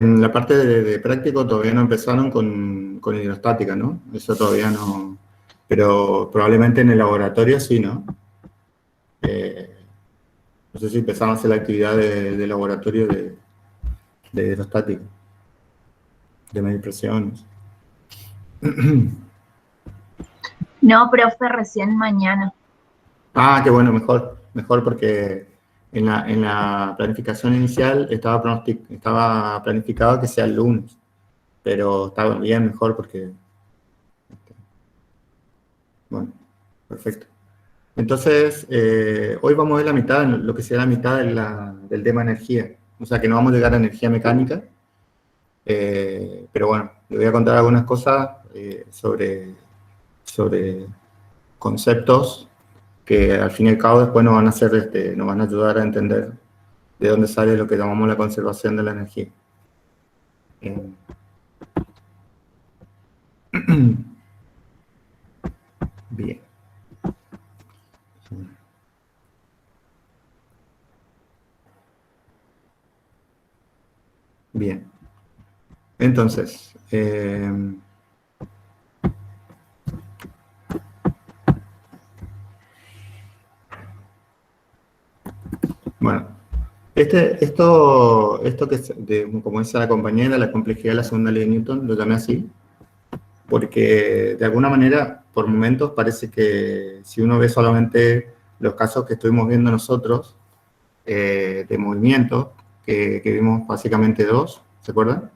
En la parte de práctico todavía no empezaron con hidrostática, ¿no? Eso todavía no, pero probablemente en el laboratorio sí, ¿no? No sé si empezaron a hacer la actividad de laboratorio de hidrostática, de medir presiones. No, profe, recién mañana. Ah, qué bueno, mejor porque en la planificación inicial estaba planificado que sea el lunes, pero estaba bien mejor porque, bueno, perfecto. Entonces, hoy vamos a ver la mitad, lo que será la mitad del tema energía. O sea, que no vamos a llegar a energía mecánica, pero bueno, le voy a contar algunas cosas sobre conceptos que al fin y al cabo después nos van a nos van a ayudar a entender de dónde sale lo que llamamos la conservación de la energía. Bien. Bien. Entonces, bueno, esto que es como dice la compañera, la complejidad de la segunda ley de Newton, lo llamé así, porque de alguna manera, por momentos, parece que si uno ve solamente los casos que estuvimos viendo nosotros, de movimiento, que vimos básicamente dos, ¿se acuerdan?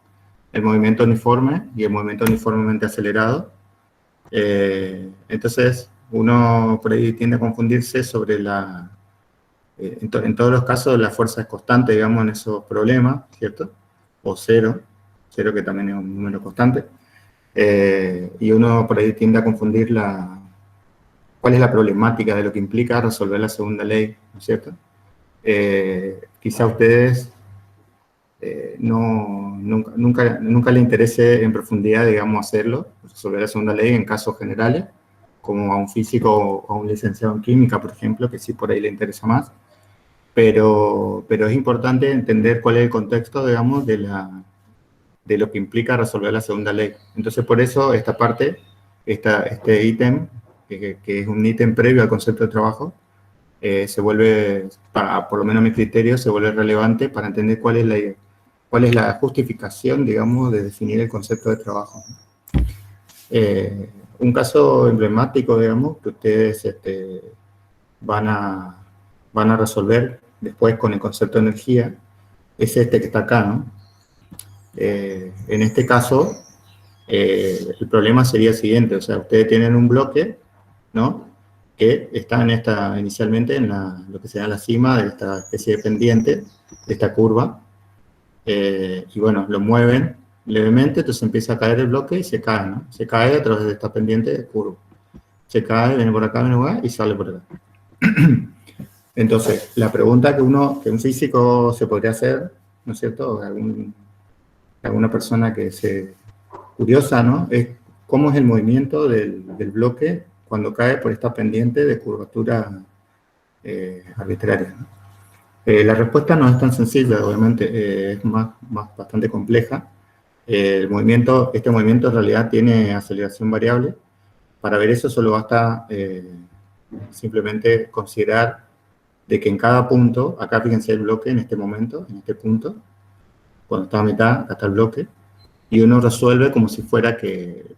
El movimiento uniforme y el movimiento uniformemente acelerado. Entonces, uno por ahí tiende a confundirse sobre en todos los casos la fuerza es constante, digamos, en esos problemas, ¿cierto? O cero que también es un número constante. Y uno por ahí tiende a confundir cuál es la problemática de lo que implica resolver la segunda ley, ¿no es cierto? Quizá a ustedes nunca le interese en profundidad, digamos, hacerlo, resolver la segunda ley en casos generales, como a un físico o a un licenciado en química, por ejemplo, que sí por ahí le interesa más. Pero es importante entender cuál es el contexto, digamos, de lo que implica resolver la segunda ley. Entonces, por eso esta parte, este ítem, que es un ítem previo al concepto de trabajo, se vuelve, por lo menos a mi criterio, se vuelve relevante para entender cuál es la justificación, digamos, de definir el concepto de trabajo. Un caso emblemático, digamos, que ustedes van a resolver después con el concepto de energía, es este que está acá, ¿no? En este caso, el problema sería el siguiente, o sea, ustedes tienen un bloque, ¿no? Que está inicialmente en lo que sería la cima de esta especie de pendiente, de esta curva, y bueno, lo mueven levemente, entonces empieza a caer el bloque y se cae, ¿no? Se cae a través de esta pendiente de curva. Se cae, viene por acá, viene por acá y sale por acá. Entonces, la pregunta que un físico se podría hacer, ¿no es cierto? Alguna persona que se curiosa, ¿no? Es cómo es el movimiento del bloque cuando cae por esta pendiente de curvatura arbitraria, ¿no? La respuesta no es tan sencilla, obviamente, es bastante compleja. Este movimiento en realidad tiene aceleración variable. Para ver eso solo basta simplemente considerar de que en cada punto, acá fíjense el bloque en este momento, en este punto, cuando está a mitad, acá está el bloque, y uno resuelve como si fuera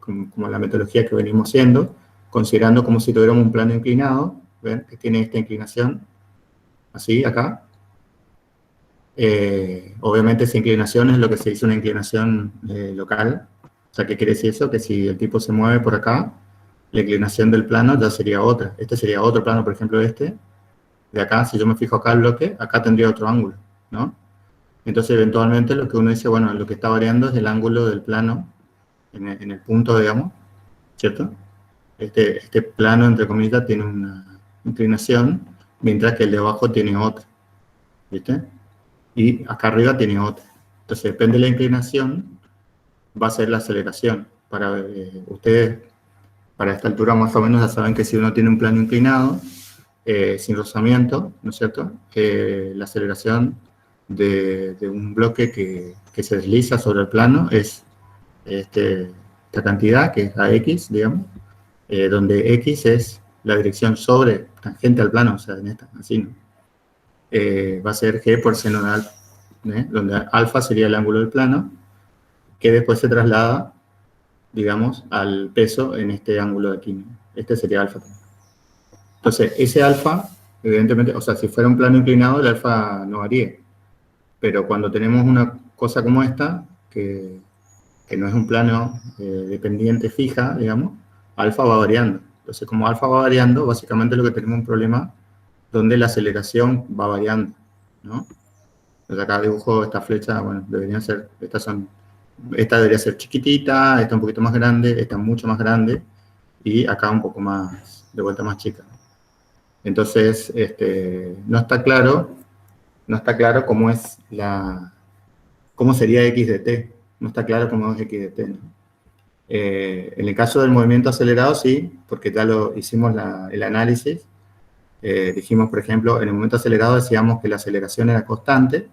como la metodología que venimos haciendo, considerando como si tuviéramos un plano inclinado, ¿ven? Que tiene esta inclinación, así, acá. Obviamente esa inclinación es lo que se dice una inclinación local. O sea, ¿qué quiere decir eso? Que si el tipo se mueve por acá, la inclinación del plano ya sería otra. Este sería otro plano, por ejemplo, este. De acá, si yo me fijo acá el bloque, acá tendría otro ángulo, ¿no? Entonces, eventualmente lo que uno dice, bueno, lo que está variando es el ángulo del plano en el punto, digamos, ¿cierto? Este plano, entre comillas, tiene una inclinación, mientras que el de abajo tiene otra, ¿viste? Y acá arriba tiene otra. Entonces, depende de la inclinación, va a ser la aceleración. Ustedes, para esta altura más o menos ya saben que si uno tiene un plano inclinado, sin rozamiento, ¿no es cierto? La aceleración de un bloque que se desliza sobre el plano es esta cantidad, que es AX, digamos, donde X es la dirección sobre, tangente al plano, o sea, en esta, así, ¿no? Va a ser G por seno de alfa, donde alfa sería el ángulo del plano, que después se traslada, digamos, al peso en este ángulo de aquí, ¿no? Este sería alfa. Entonces, ese alfa, evidentemente, o sea, si fuera un plano inclinado, el alfa no varía. Pero cuando tenemos una cosa como esta, que no es un plano dependiente fija, digamos, alfa va variando. Entonces, como alfa va variando, básicamente lo que tenemos es un problema donde la aceleración va variando, ¿no? Entonces acá dibujo esta flecha, bueno, deberían ser, esta debería ser chiquitita, esta un poquito más grande, esta mucho más grande, y acá un poco más, de vuelta más chica. Entonces, no está claro cómo es cómo sería x de t, no está claro cómo es x de t, ¿no? En el caso del movimiento acelerado, sí, porque ya lo hicimos el análisis. Dijimos, por ejemplo, en el momento acelerado decíamos que la aceleración era constante,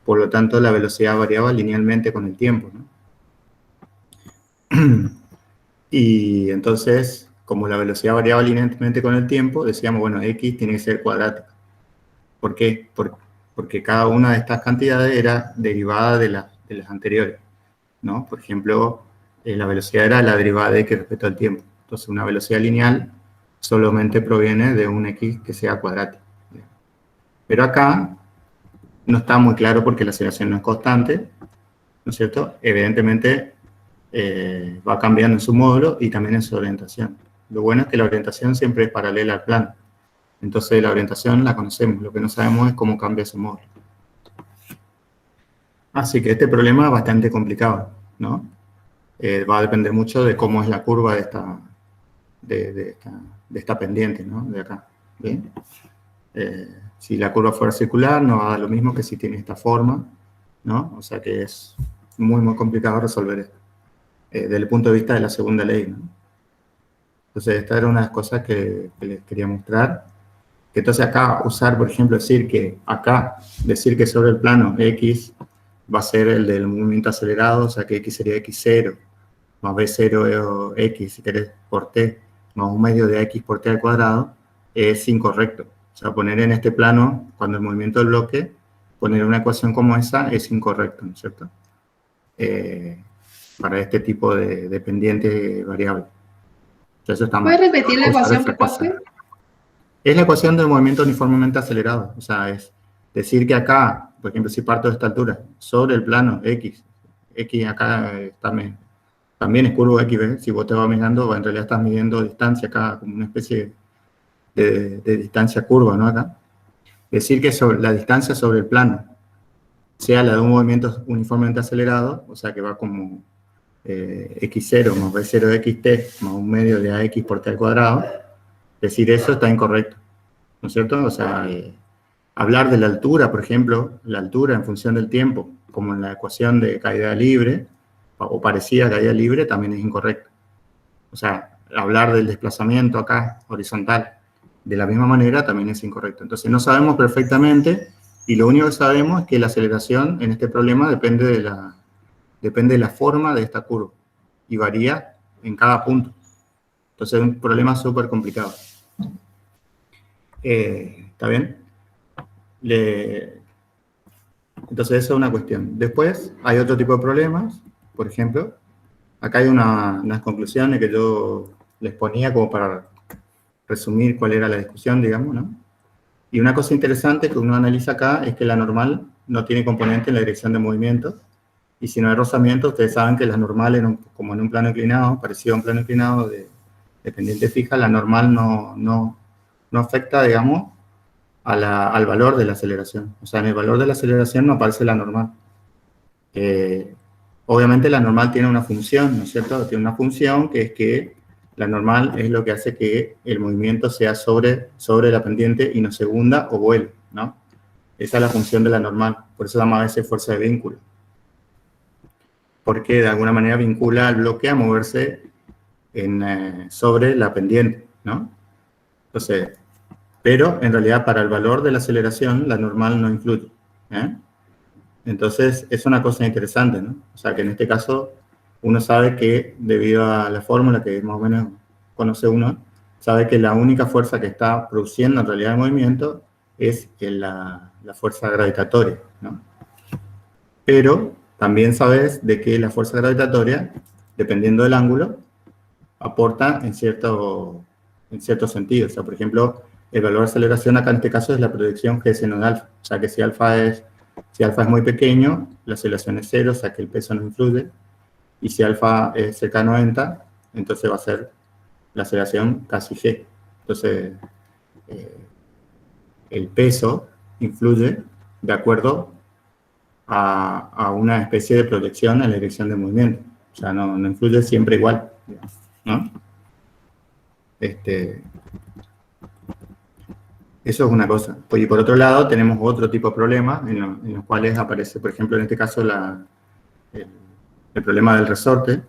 por lo tanto la velocidad variaba linealmente con el tiempo, ¿no? Y entonces, como la velocidad variaba linealmente con el tiempo, decíamos, bueno, x tiene que ser cuadrática. ¿Por qué? Porque cada una de estas cantidades era derivada de las anteriores, ¿no? Por ejemplo, la velocidad era la derivada de x respecto al tiempo. Entonces, una velocidad lineal solamente proviene de un x que sea cuadrático. Pero acá no está muy claro porque la aceleración no es constante, ¿no es cierto? Evidentemente va cambiando en su módulo y también en su orientación. Lo bueno es que la orientación siempre es paralela al plano. Entonces la orientación la conocemos, lo que no sabemos es cómo cambia su módulo. Así que este problema es bastante complicado, ¿no? Va a depender mucho de cómo es la curva de esta pendiente, ¿no? De acá, ¿bien? Si la curva fuera circular, no va a dar lo mismo que si tiene esta forma, ¿no? O sea que es muy, muy complicado resolver esto, desde el punto de vista de la segunda ley, ¿no? Entonces, esta era una de las cosas que les quería mostrar. Que entonces acá usar, por ejemplo, decir que sobre el plano X va a ser el del movimiento acelerado, o sea que X sería X0, más B0 X, si querés, por T, más un medio de X por T al cuadrado, es incorrecto. O sea, poner en este plano, cuando el movimiento del bloque, poner una ecuación como esa es incorrecto, ¿no es cierto? Para este tipo de pendiente variable. Entonces, está mal. ¿Puedes repetir la ecuación, profe? Es la ecuación del movimiento uniformemente acelerado. O sea, es decir que acá, por ejemplo, si parto de esta altura, sobre el plano X acá también es curvo X, ¿ves? Si vos te vas mirando, en realidad estás midiendo distancia acá, como una especie de distancia curva, ¿no? Acá. Decir que la distancia sobre el plano sea la de un movimiento uniformemente acelerado, o sea que va como x0 más b0 xt más un medio de ax por t al cuadrado, decir eso está incorrecto, ¿no es cierto? O sea, hablar de la altura, por ejemplo, la altura en función del tiempo, como en la ecuación de caída libre, o parecida a caída libre, también es incorrecto. O sea, hablar del desplazamiento acá, horizontal, de la misma manera, también es incorrecto. Entonces, no sabemos perfectamente, y lo único que sabemos es que la aceleración en este problema depende de la forma de esta curva, y varía en cada punto. Entonces, es un problema súper complicado. ¿Está bien? Entonces, esa es una cuestión. Después, hay otro tipo de problemas. Por ejemplo, acá hay unas conclusiones que yo les ponía como para resumir cuál era la discusión, digamos, ¿no? Y una cosa interesante que uno analiza acá es que la normal no tiene componente en la dirección de movimiento. Y si no hay rozamiento, ustedes saben que la normal, como en un plano inclinado, parecido a un plano inclinado de pendiente fija, la normal no afecta, digamos, al valor de la aceleración. O sea, en el valor de la aceleración no aparece la normal. Obviamente la normal tiene una función, ¿no es cierto? Tiene una función que es que la normal es lo que hace que el movimiento sea sobre la pendiente y no se hunda o vuele, ¿no? Esa es la función de la normal. Por eso se llama a veces fuerza de vínculo. Porque de alguna manera vincula al bloque a moverse sobre la pendiente, ¿no? Entonces, pero en realidad para el valor de la aceleración, la normal no influye, ¿eh? Entonces, es una cosa interesante, ¿no? O sea, que en este caso uno sabe que debido a la fórmula que más o menos conoce uno, sabe que la única fuerza que está produciendo en realidad el movimiento es la fuerza gravitatoria, ¿no? Pero también sabes de que la fuerza gravitatoria, dependiendo del ángulo, aporta en cierto sentido. O sea, por ejemplo, el valor de aceleración acá en este caso es la proyección G seno de alfa. O sea, que si alfa es muy pequeño, la aceleración es cero, o sea que el peso no influye. Y si alfa es cerca a 90, entonces va a ser la aceleración casi G. Entonces, el peso influye de acuerdo a una especie de proyección en la dirección del movimiento. O sea, no influye siempre igual, ¿no? Eso es una cosa. Y por otro lado, tenemos otro tipo de problemas en los cuales aparece, por ejemplo, en este caso, el problema del resorte,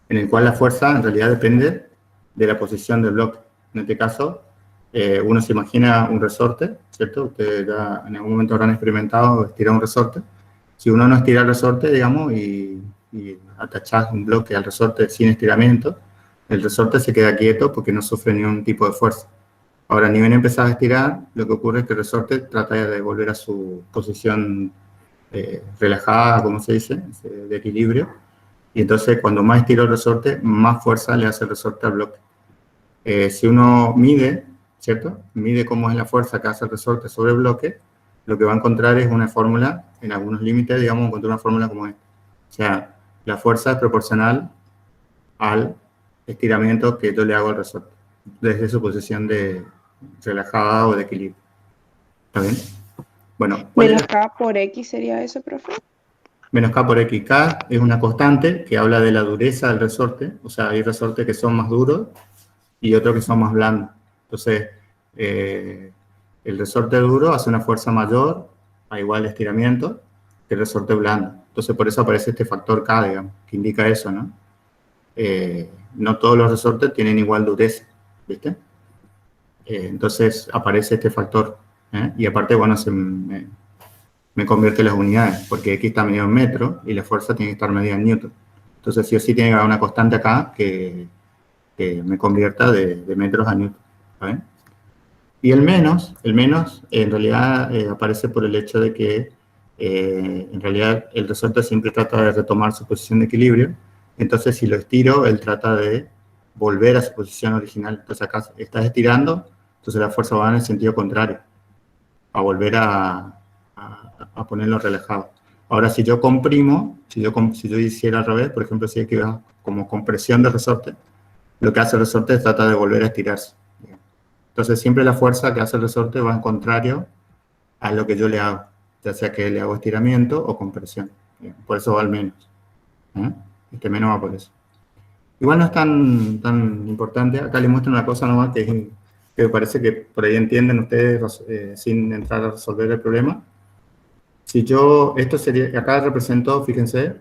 en el cual la fuerza en realidad depende de la posición del bloque. En este caso, uno se imagina un resorte, ¿cierto? Ustedes ya en algún momento habrán experimentado estirar un resorte. Si uno no estira el resorte, digamos, y atachás un bloque al resorte sin estiramiento, el resorte se queda quieto porque no sufre ningún tipo de fuerza. Ahora, ni bien empezás a estirar, lo que ocurre es que el resorte trata de volver a su posición relajada, como se dice, de equilibrio. Y entonces, cuando más estiro el resorte, más fuerza le hace el resorte al bloque. Si uno mide, ¿cierto? Mide cómo es la fuerza que hace el resorte sobre el bloque, lo que va a encontrar es una fórmula, en algunos límites, digamos, encontrar una fórmula como esta. O sea, la fuerza es proporcional al estiramiento que yo le hago al resorte, desde su posición de relajada o de equilibrio. ¿Está bien? Bueno, Menos K por X sería eso, profe. Menos K por X. K es una constante que habla de la dureza del resorte. O sea, hay resortes que son más duros y otros que son más blandos. Entonces, el resorte duro hace una fuerza mayor a igual estiramiento que el resorte blando. Entonces, por eso aparece este factor K, digamos, que indica eso, ¿no? No todos los resortes tienen igual dureza, ¿viste? Entonces, aparece este factor. Y aparte, bueno, me convierte las unidades, porque X está medido en metro y la fuerza tiene que estar medida en newton. Entonces, sí o sí tiene que haber una constante acá que me convierta de metros a newton. ¿Vale? Y el menos en realidad aparece por el hecho de que en realidad el resorte siempre trata de retomar su posición de equilibrio. Entonces, si lo estiro, él trata de volver a su posición original. Entonces, acá estás estirando, entonces la fuerza va en el sentido contrario, a volver a ponerlo relajado. Ahora, si yo comprimo, si yo hiciera al revés, por ejemplo, si hay que ver como compresión de resorte, lo que hace el resorte es tratar de volver a estirarse. Entonces, siempre la fuerza que hace el resorte va en contrario a lo que yo le hago, ya sea que le hago estiramiento o compresión. Por eso va al menos. Este menos va por eso. Igual no es tan importante. Acá les muestro una cosa nomás que me parece que por ahí entienden ustedes sin entrar a resolver el problema. Si yo, esto sería, acá represento, fíjense,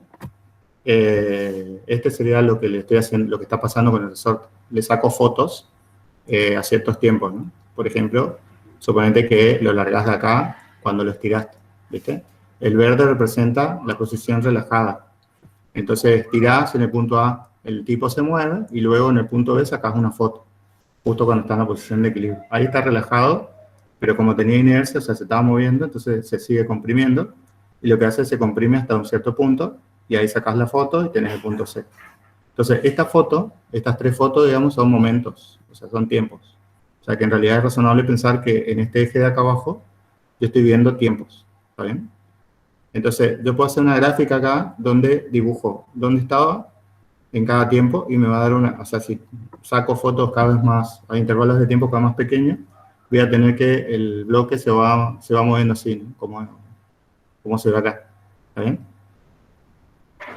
este sería lo que le estoy haciendo, lo que está pasando con el resorte. Le saco fotos a ciertos tiempos, ¿no? Por ejemplo, suponete que lo largas de acá cuando lo estiraste, ¿viste? El verde representa la posición relajada. Entonces, estirás en el punto A, el tipo se mueve, y luego en el punto B sacas una foto, justo cuando está en la posición de equilibrio. Ahí está relajado, pero como tenía inercia, o sea, se estaba moviendo, entonces se sigue comprimiendo, y lo que hace es se comprime hasta un cierto punto, y ahí sacas la foto y tenés el punto C. Entonces, estas tres fotos, digamos, son momentos, o sea, son tiempos. O sea, que en realidad es razonable pensar que en este eje de acá abajo, yo estoy viendo tiempos, ¿está bien? Entonces, yo puedo hacer una gráfica acá donde dibujo dónde estaba en cada tiempo y me va a dar una, o sea, si saco fotos cada vez más, a intervalos de tiempo cada vez más pequeños, voy a tener que el bloque se va moviendo así, ¿no? como se ve acá, ¿está bien?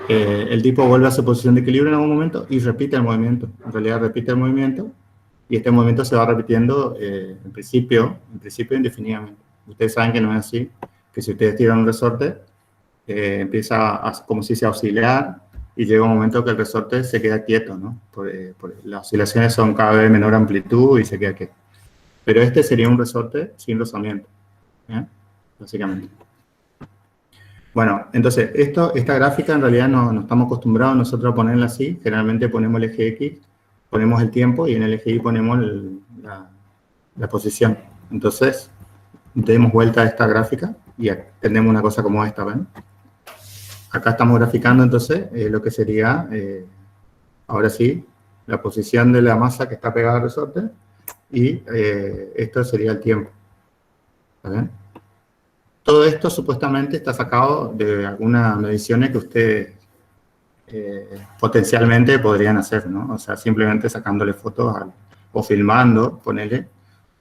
El tipo vuelve a su posición de equilibrio en algún momento y repite el movimiento. En realidad repite el movimiento y este movimiento se va repitiendo en principio indefinidamente. Ustedes saben que no es así, que si ustedes tiran un resorte, empieza como si se oscilar y llega un momento que el resorte se queda quieto, ¿no? Las oscilaciones son cada vez de menor amplitud y se queda quieto. Pero este sería un resorte sin rozamiento, básicamente. Bueno, entonces, esta gráfica en realidad no estamos acostumbrados nosotros a ponerla así. Generalmente ponemos el eje X, ponemos el tiempo y en el eje Y ponemos la posición. Entonces, demos vuelta a esta gráfica y tenemos una cosa como esta, ¿ven? Acá estamos graficando entonces lo que sería, ahora sí, la posición de la masa que está pegada al resorte y esto sería el tiempo. ¿Está bien? Todo esto supuestamente está sacado de algunas mediciones que ustedes potencialmente podrían hacer, ¿no? O sea, simplemente sacándole fotos o filmando, ponele,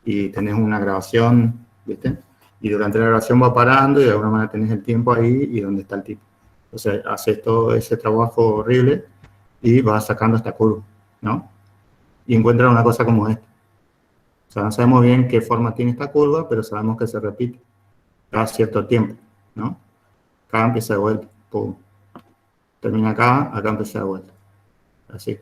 y tenés una grabación, ¿viste? Y durante la grabación va parando y de alguna manera tenés el tiempo ahí y dónde está el tipo. Entonces, haces todo ese trabajo horrible y vas sacando esta curva, ¿no? Y encuentras una cosa como esta. O sea, no sabemos bien qué forma tiene esta curva, pero sabemos que se repite cada cierto tiempo, ¿no? Acá empieza de vuelta, pum. Termina acá, acá empieza de vuelta. Así.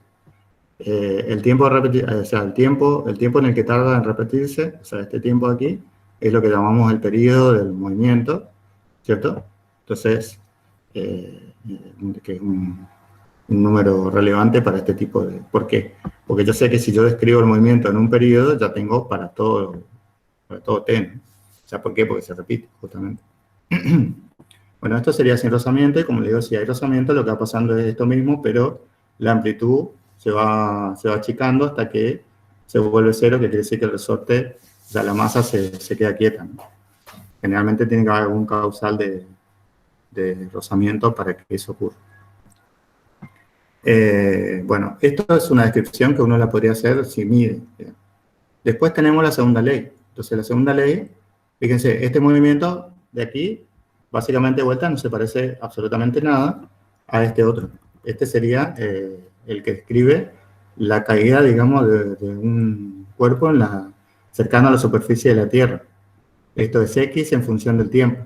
El tiempo de repetir, o sea, el tiempo en el que tarda en repetirse, o sea, este tiempo de aquí, es lo que llamamos el periodo del movimiento, ¿cierto? Entonces, que es un número relevante para este tipo de... ¿Por qué? Porque yo sé que si yo describo el movimiento en un periodo, ya tengo para todo t, ¿no? O sea, ¿por qué? Porque se repite, justamente. Bueno, esto sería sin rozamiento, y como le digo, si hay rozamiento, lo que va pasando es esto mismo, pero la amplitud se va achicando hasta que se vuelve cero, que quiere decir que el resorte, o sea, la masa se queda quieta, ¿no? Generalmente tiene que haber algún causal de rozamiento para que eso ocurra. Bueno, esto es una descripción que uno la podría hacer si mide. Después tenemos la segunda ley. Entonces, la segunda ley, fíjense, este movimiento de aquí, básicamente de vuelta, no se parece absolutamente nada a este otro. Este sería el que describe la caída, digamos, de un cuerpo cercano a la superficie de la Tierra. Esto es X en función del tiempo,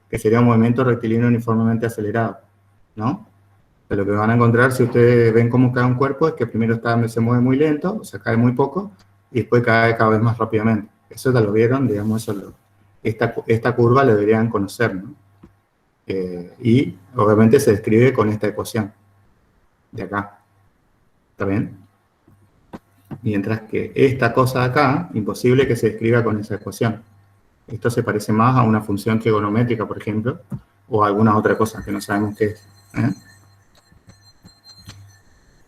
que sería un movimiento rectilíneo uniformemente acelerado, ¿no? Lo que van a encontrar, si ustedes ven cómo cae un cuerpo, es que primero se mueve muy lento, o sea, cae muy poco, y después cae cada vez más rápidamente. Eso ya lo vieron, digamos, esta curva la deberían conocer, ¿no? Y obviamente se describe con esta ecuación de acá. ¿Está bien? Mientras que esta cosa de acá, imposible que se describa con esa ecuación. Esto se parece más a una función trigonométrica, por ejemplo, o a alguna otra cosa que no sabemos qué es.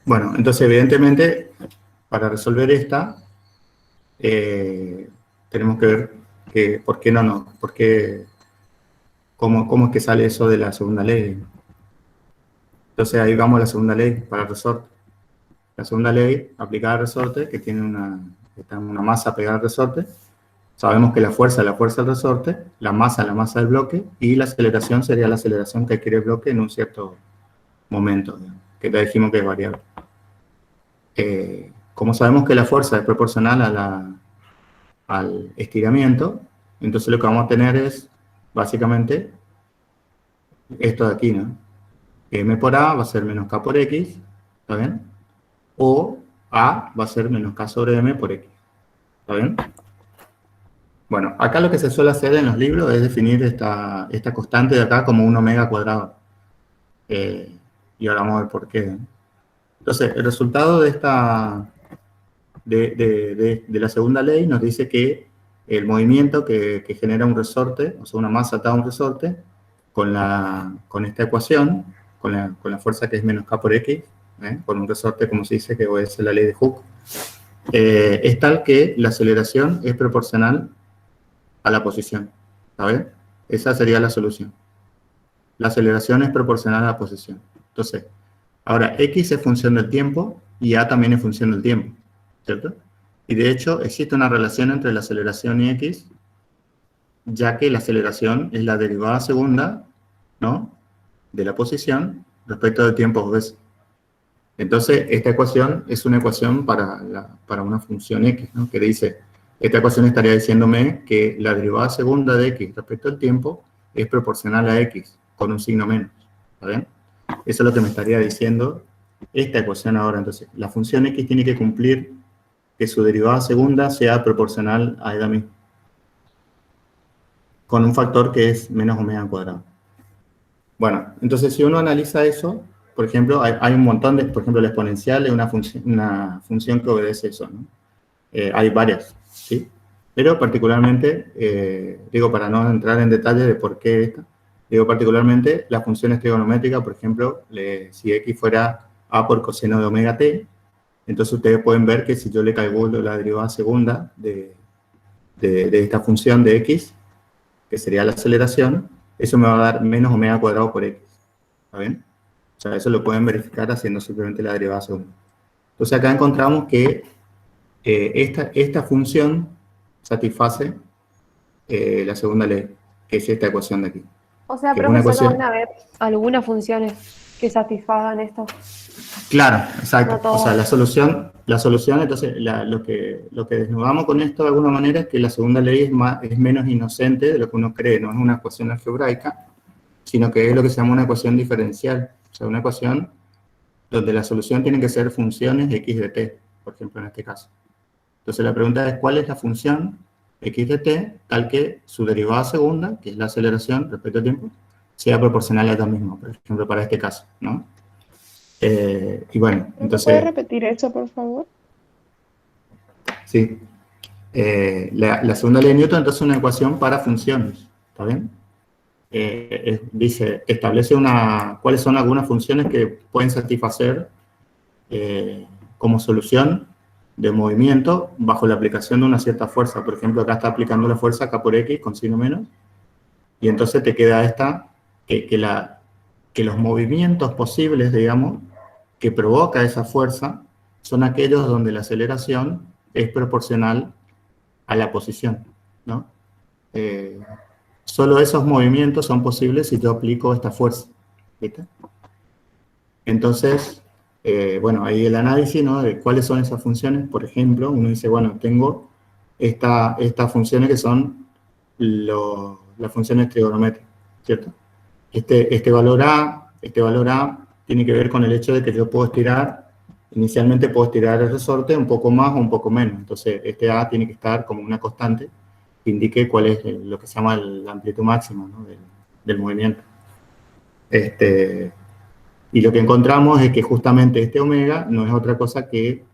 Bueno, entonces evidentemente, para resolver esta, tenemos que ver cómo es que sale eso de la segunda ley. Entonces ahí vamos a la segunda ley para el resorte. La segunda ley aplicada al resorte, que tiene una masa pegada al resorte. Sabemos que la fuerza es la fuerza del resorte, la masa es la masa del bloque, y la aceleración sería la aceleración que adquiere el bloque en un cierto momento, que ya dijimos que es variable. Como sabemos que la fuerza es proporcional al estiramiento, entonces lo que vamos a tener es, básicamente, esto de aquí, ¿no? M por A va a ser menos K por X, ¿está bien? O A va a ser menos K sobre M por X, ¿está bien? Bueno, acá lo que se suele hacer en los libros es definir esta constante de acá como un omega cuadrado. Y ahora vamos a ver por qué. Entonces, el resultado de la segunda ley nos dice que el movimiento que genera un resorte, o sea, una masa atada a un resorte, con esta ecuación, con la fuerza que es menos K por X, con un resorte, como se dice, que es la ley de Hooke, es tal que la aceleración es proporcional a la posición, ¿sabes? Esa sería la solución. La aceleración es proporcional a la posición. Entonces, ahora, X es función del tiempo y A también es función del tiempo, ¿cierto? Y de hecho, existe una relación entre la aceleración y X, ya que la aceleración es la derivada segunda, ¿no?, de la posición respecto del tiempo dos veces. Entonces, esta ecuación es una ecuación para una función X, ¿no?, que dice, esta ecuación estaría diciéndome que la derivada segunda de X respecto al tiempo es proporcional a X, con un signo menos, ¿está bien? Eso es lo que me estaría diciendo esta ecuación ahora. Entonces, la función X tiene que cumplir que su derivada segunda sea proporcional a ella misma, con un factor que es menos omega cuadrado. Bueno, entonces si uno analiza eso, por ejemplo, hay un montón de, por ejemplo, la exponencial es una función que obedece eso, ¿no? Hay varias, ¿sí? Pero particularmente, digo, para no entrar en detalle de por qué esta, digo, particularmente las funciones trigonométricas, por ejemplo, si x fuera a por coseno de omega t, entonces ustedes pueden ver que si yo le calculo la derivada segunda de esta función de x, que sería la aceleración, eso me va a dar menos omega cuadrado por x. ¿Está bien? O sea, eso lo pueden verificar haciendo simplemente la derivada segunda. Entonces acá encontramos que esta función satisface la segunda ley, que es esta ecuación de aquí. O sea, Que es una profesor, ¿no ecuación... van a ver algunas funciones que satisfagan esto? Claro, exacto. No todas. O sea, la solución entonces, lo que desnudamos con esto de alguna manera es que la segunda ley es menos inocente de lo que uno cree, no es una ecuación algebraica, sino que es lo que se llama una ecuación diferencial. O sea, una ecuación donde la solución tiene que ser funciones x de t, por ejemplo, en este caso. Entonces la pregunta es, ¿cuál es la función x de t tal que su derivada segunda, que es la aceleración respecto al tiempo, sea proporcional a esta misma, por ejemplo, para este caso, ¿no? Y bueno, ¿Me entonces... puede repetir eso, por favor? Sí. La segunda ley de Newton, entonces, es una ecuación para funciones, ¿está bien? Dice, establece cuáles son algunas funciones que pueden satisfacer como solución de movimiento bajo la aplicación de una cierta fuerza. Por ejemplo, acá está aplicando la fuerza K por X con signo menos, y entonces te queda esta, que los movimientos posibles, digamos, que provoca esa fuerza, son aquellos donde la aceleración es proporcional a la posición, ¿no? Solo esos movimientos son posibles si yo aplico esta fuerza, ¿viste? Entonces, bueno, ahí el análisis, ¿no? De cuáles son esas funciones. Por ejemplo, uno dice, bueno, tengo estas funciones que son las funciones trigonométricas, ¿cierto? Este valor A tiene que ver con el hecho de que yo puedo estirar, inicialmente puedo estirar el resorte un poco más o un poco menos. Entonces, este A tiene que estar como una constante que indique cuál es lo que se llama la amplitud máxima, ¿no? del movimiento. Y lo que encontramos es que justamente este omega no es otra cosa que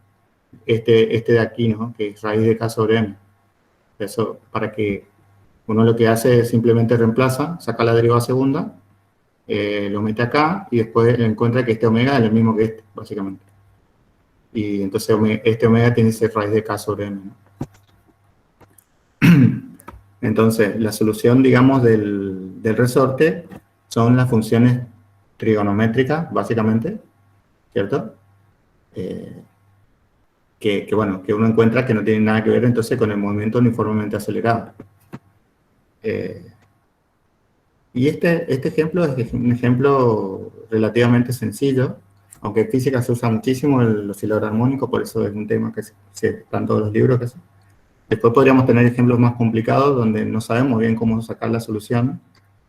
este de aquí, ¿no? Que es raíz de K sobre M. Eso, para que uno lo que hace es simplemente reemplaza, saca la derivada segunda, lo mete acá y después encuentra que este omega es el mismo que este, básicamente. Y entonces este omega tiene que ser raíz de K sobre M, ¿no? Entonces, la solución, digamos, del resorte son las funciones trigonométricas, básicamente, ¿cierto? Bueno, que uno encuentra que no tienen nada que ver entonces con el movimiento uniformemente acelerado. Y este ejemplo es un ejemplo relativamente sencillo, aunque en física se usa muchísimo el oscilador armónico, por eso es un tema que está en todos los libros. Después podríamos tener ejemplos más complicados donde no sabemos bien cómo sacar la solución.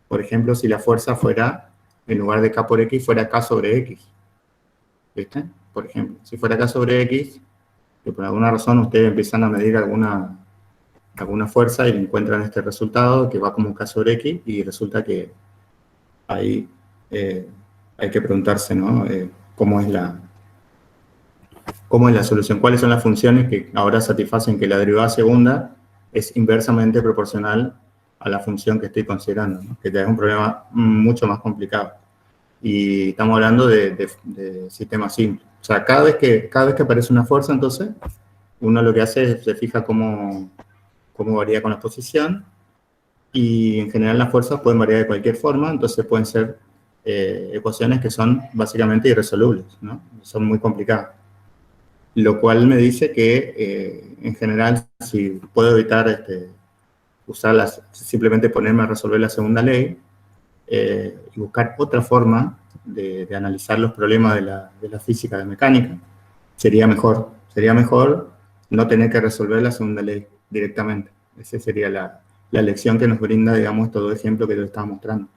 Por ejemplo, si la fuerza fuera, en lugar de K por X, fuera K sobre X. ¿Viste? Por ejemplo, si fuera K sobre X, que por alguna razón ustedes empiezan a medir alguna fuerza y encuentran este resultado que va como K sobre X, y resulta que ahí hay que preguntarse, ¿no? ¿Cómo es la solución? ¿Cuáles son las funciones que ahora satisfacen que la derivada segunda es inversamente proporcional a la función que estoy considerando, ¿no? Que ya es un problema mucho más complicado. Y estamos hablando de sistemas simples. O sea, cada vez que aparece una fuerza, entonces, uno lo que hace es se fija cómo varía con la posición, y en general las fuerzas pueden variar de cualquier forma, entonces pueden ser ecuaciones que son básicamente irresolubles, ¿no? Son muy complicadas. Lo cual me dice que, en general, si puedo evitar usarlas, simplemente ponerme a resolver la segunda ley, y buscar otra forma de analizar los problemas de la física, de mecánica, sería mejor. Sería mejor no tener que resolver la segunda ley directamente. Esa sería la lección que nos brinda, digamos, todo ejemplo que yo estaba mostrando.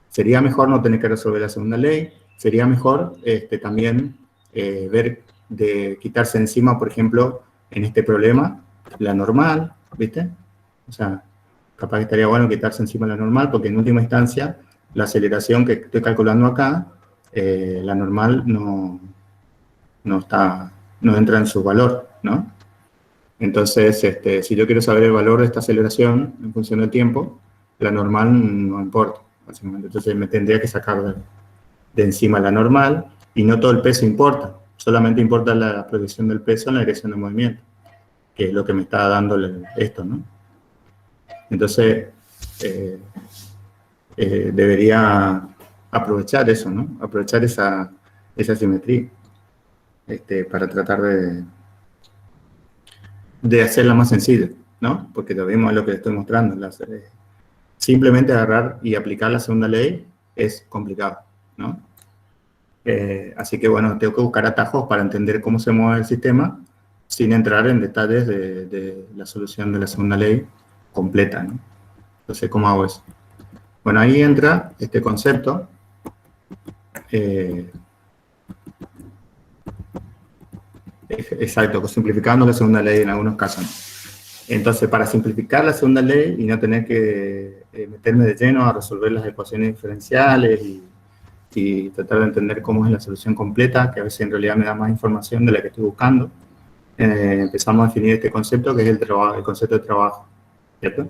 Sería mejor no tener que resolver la segunda ley. Sería mejor también ver de quitarse encima, por ejemplo, en este problema, la normal, ¿viste? O sea, capaz que estaría bueno quitarse encima la normal, porque en última instancia la aceleración que estoy calculando acá, la normal no entra en su valor, ¿no? Entonces, si yo quiero saber el valor de esta aceleración en función del tiempo, la normal no importa, básicamente. Entonces me tendría que sacar de encima la normal, y no todo el peso importa, solamente importa la proyección del peso en la dirección de movimiento, que es lo que me está dando esto, ¿no? Entonces, debería aprovechar eso, ¿no? Aprovechar esa simetría, para tratar de hacerla más sencilla, ¿no? Porque lo vimos en lo que les estoy mostrando. Simplemente agarrar y aplicar la segunda ley es complicado, ¿no? Así que, bueno, tengo que buscar atajos para entender cómo se mueve el sistema sin entrar en detalles de la solución de la segunda ley completa, ¿no? Entonces, ¿cómo hago eso? Bueno, ahí entra este concepto. Exacto, simplificando la segunda ley en algunos casos. Entonces, para simplificar la segunda ley y no tener que meterme de lleno a resolver las ecuaciones diferenciales y tratar de entender cómo es la solución completa, que a veces en realidad me da más información de la que estoy buscando, empezamos a definir este concepto que es el concepto de trabajo, ¿cierto?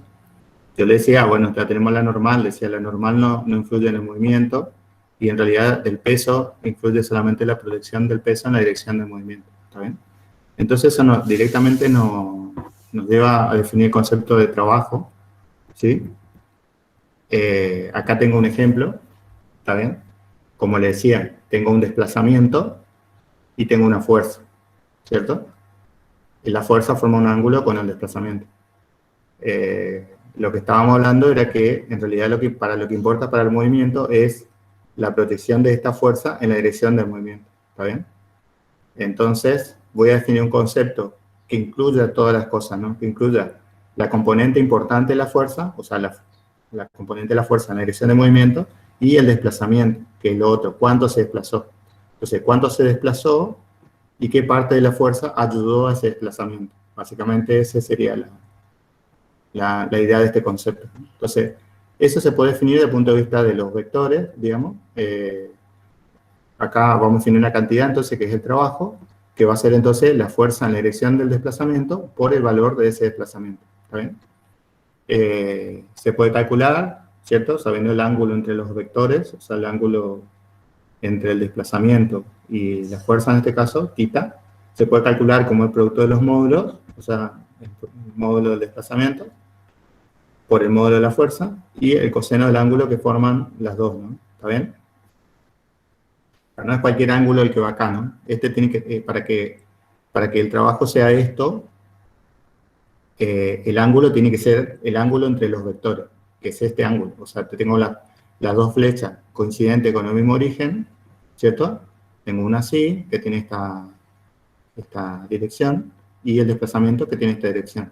Yo le decía, bueno, ya tenemos la normal, decía la normal no influye en el movimiento, y en realidad el peso influye solamente en la proyección del peso en la dirección del movimiento, ¿está bien? Entonces eso directamente nos lleva a definir el concepto de trabajo, ¿sí? Acá tengo un ejemplo, ¿está bien? Como le decía, tengo un desplazamiento y tengo una fuerza, ¿cierto? Y la fuerza forma un ángulo con el desplazamiento. Lo que estábamos hablando era que en realidad lo que importa para el movimiento es la proyección de esta fuerza en la dirección del movimiento, ¿está bien? Entonces voy a definir un concepto que incluya todas las cosas, ¿no? Que incluya la componente importante de la fuerza, o sea, la componente de la fuerza en la dirección del movimiento, y el desplazamiento, que es lo otro, cuánto se desplazó. Entonces, cuánto se desplazó y qué parte de la fuerza ayudó a ese desplazamiento. Básicamente esa sería la idea de este concepto. Entonces, eso se puede definir desde el punto de vista de los vectores, digamos. Acá vamos a definir una cantidad, entonces, que es el trabajo, que va a ser entonces la fuerza en la dirección del desplazamiento por el valor de ese desplazamiento. ¿Está bien? Se puede calcular, ¿cierto? Sabiendo el ángulo entre los vectores, o sea, el ángulo entre el desplazamiento y la fuerza, en este caso, θ, se puede calcular como el producto de los módulos, o sea, el módulo del desplazamiento, por el módulo de la fuerza, y el coseno del ángulo que forman las dos, ¿no? ¿Está bien? No es cualquier ángulo el que va acá, ¿no? Este tiene que, para que el trabajo sea esto, el ángulo tiene que ser el ángulo entre los vectores, que es este ángulo. O sea, tengo las dos flechas coincidentes con el mismo origen, ¿cierto? Tengo una así, que tiene esta dirección, y el desplazamiento que tiene esta dirección.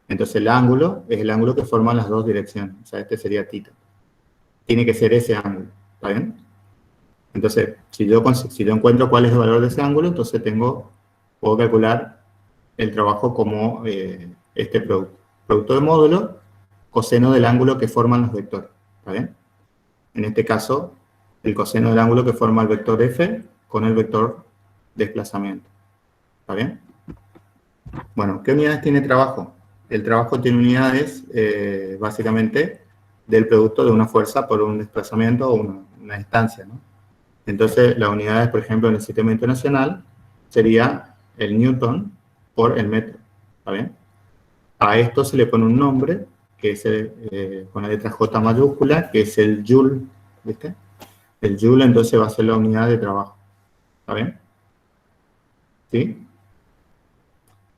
Entonces el ángulo es el ángulo que forman las dos direcciones. O sea, este sería θ. Tiene que ser ese ángulo, ¿está bien? Entonces, si yo encuentro cuál es el valor de ese ángulo, entonces puedo calcular el trabajo como este producto. Producto de módulo, coseno del ángulo que forman los vectores, ¿está bien? En este caso, el coseno del ángulo que forma el vector F con el vector desplazamiento, ¿está bien? Bueno, ¿qué unidades tiene trabajo? El trabajo tiene unidades, básicamente, del producto de una fuerza por un desplazamiento o una distancia, ¿no? Entonces, las unidades, por ejemplo, en el sistema internacional, sería el newton por el metro, ¿está bien? A esto se le pone un nombre, que es con la letra J mayúscula, que es el joule, ¿viste? El joule, entonces, va a ser la unidad de trabajo, ¿está bien? ¿Sí?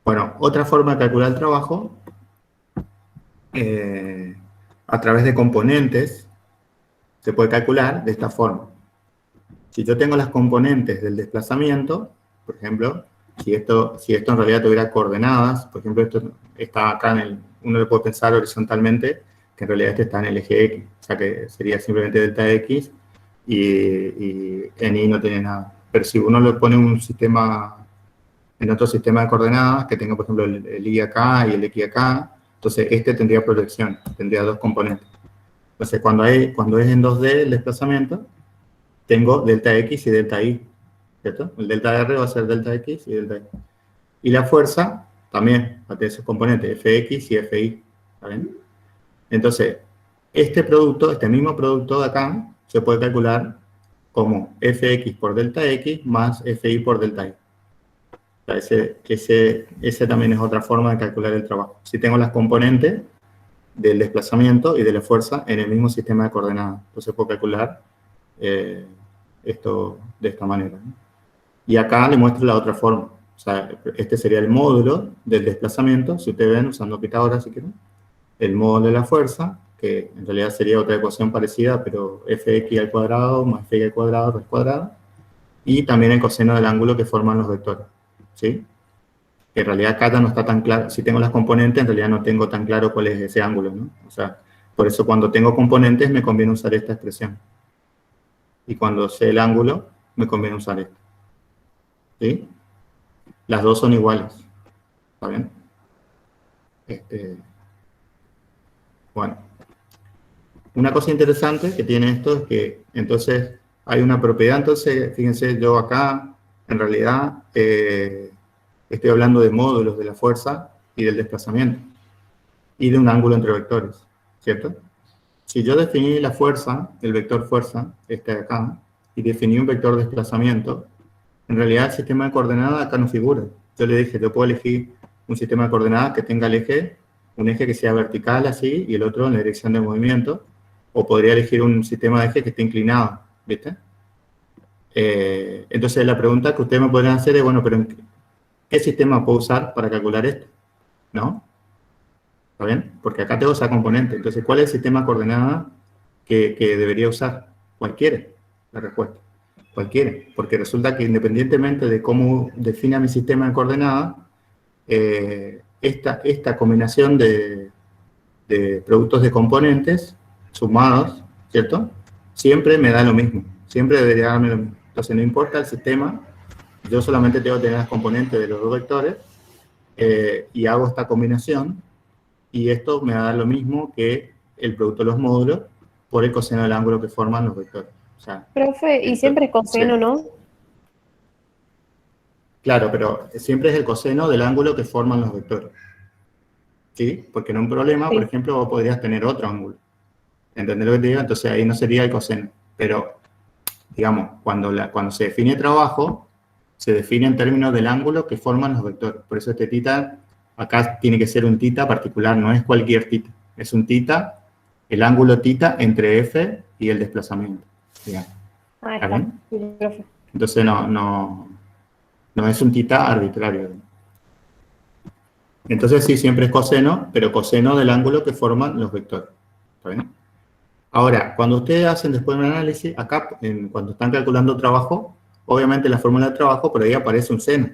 Bueno, otra forma de calcular el trabajo, a través de componentes, se puede calcular de esta forma. Si yo tengo las componentes del desplazamiento, por ejemplo, si esto en realidad tuviera coordenadas, por ejemplo, esto está acá uno lo puede pensar horizontalmente, que en realidad este está en el eje X, o sea que sería simplemente delta X y en Y no tiene nada. Pero si uno lo pone en otro sistema de coordenadas, que tenga, por ejemplo, el Y acá y el X acá, entonces este tendría proyección, tendría dos componentes. Entonces, cuando es en 2D el desplazamiento, tengo delta X y delta Y, ¿cierto? El delta R va a ser delta X y delta Y. Y la fuerza también va a tener sus componentes, Fx y Fi, ¿está bien? Entonces, este mismo producto de acá, se puede calcular como Fx por delta X más Fi por delta Y. O sea, ese también es otra forma de calcular el trabajo. Si tengo las componentes del desplazamiento y de la fuerza en el mismo sistema de coordenadas, entonces puedo calcular esto de esta manera, ¿no? Y acá le muestro la otra forma. O sea, este sería el módulo del desplazamiento, si ustedes ven, usando Pitágoras, si quieren. El módulo de la fuerza, que en realidad sería otra ecuación parecida, pero Fx al cuadrado más Fy al cuadrado, raíz cuadrada. Y también el coseno del ángulo que forman los vectores, ¿sí? Que en realidad acá ya no está tan claro. Si tengo las componentes, en realidad no tengo tan claro cuál es ese ángulo, ¿no? O sea, por eso cuando tengo componentes me conviene usar esta expresión. Y cuando sé el ángulo, me conviene usar esta. ¿Sí? Las dos son iguales. ¿Está bien? Bueno. Una cosa interesante que tiene esto es que, entonces, hay una propiedad. Entonces, fíjense, yo acá, en realidad, estoy hablando de módulos de la fuerza y del desplazamiento. Y de un ángulo entre vectores. ¿Cierto? Si yo definí la fuerza, el vector fuerza, este de acá, y definí un vector desplazamiento, en realidad el sistema de coordenadas acá no figura. Yo le dije, yo puedo elegir un sistema de coordenadas que tenga el eje, un eje que sea vertical así, y el otro en la dirección del movimiento, o podría elegir un sistema de eje que esté inclinado, ¿viste? Entonces la pregunta que ustedes me podrían hacer es, bueno, pero ¿qué sistema puedo usar para calcular esto? ¿No? ¿Está bien? Porque acá tengo esa componente. Entonces, ¿cuál es el sistema de coordenadas que debería usar? Cualquiera, la respuesta. Cualquiera. Porque resulta que independientemente de cómo defina mi sistema de coordenadas, esta combinación de productos de componentes sumados, ¿cierto? Siempre me da lo mismo. Siempre debería darme lo mismo. Entonces, no importa el sistema, yo solamente tengo que tener las componentes de los dos vectores y hago esta combinación. Y esto me va a dar lo mismo que el producto de los módulos por el coseno del ángulo que forman los vectores. O sea, Profe, y siempre es coseno, sí. ¿no? Claro, pero siempre es el coseno del ángulo que forman los vectores. ¿Sí? Porque en un problema, por Sí. ejemplo, vos podrías tener otro ángulo. ¿Entendés lo que te digo? Entonces ahí no sería el coseno. Pero, digamos, cuando se define trabajo, se define en términos del ángulo que forman los vectores. Por eso este tita, acá tiene que ser un tita particular, no es cualquier tita. Es un tita, el ángulo tita entre F y el desplazamiento. Digamos. Ah, ¿Está está. bien? Sí, profe. Entonces no es un tita arbitrario. Entonces sí, siempre es coseno, pero coseno del ángulo que forman los vectores. ¿Está bien? Ahora, cuando ustedes hacen después un análisis, acá, cuando están calculando trabajo, obviamente la fórmula de trabajo, por ahí aparece un seno.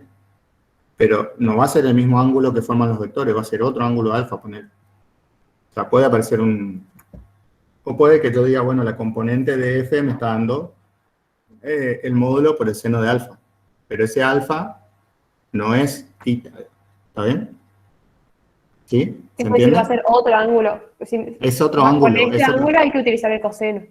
Pero no va a ser el mismo ángulo que forman los vectores, va a ser otro ángulo alfa, poner. O sea, puede aparecer o puede que yo diga, bueno, la componente de F me está dando el módulo por el seno de alfa. Pero ese alfa no es tita. ¿Está bien? ¿Sí? ¿Se Es decir, va a entiende? ser otro ángulo. Es otro Con ángulo. este Es otro. ángulo hay que utilizar el coseno,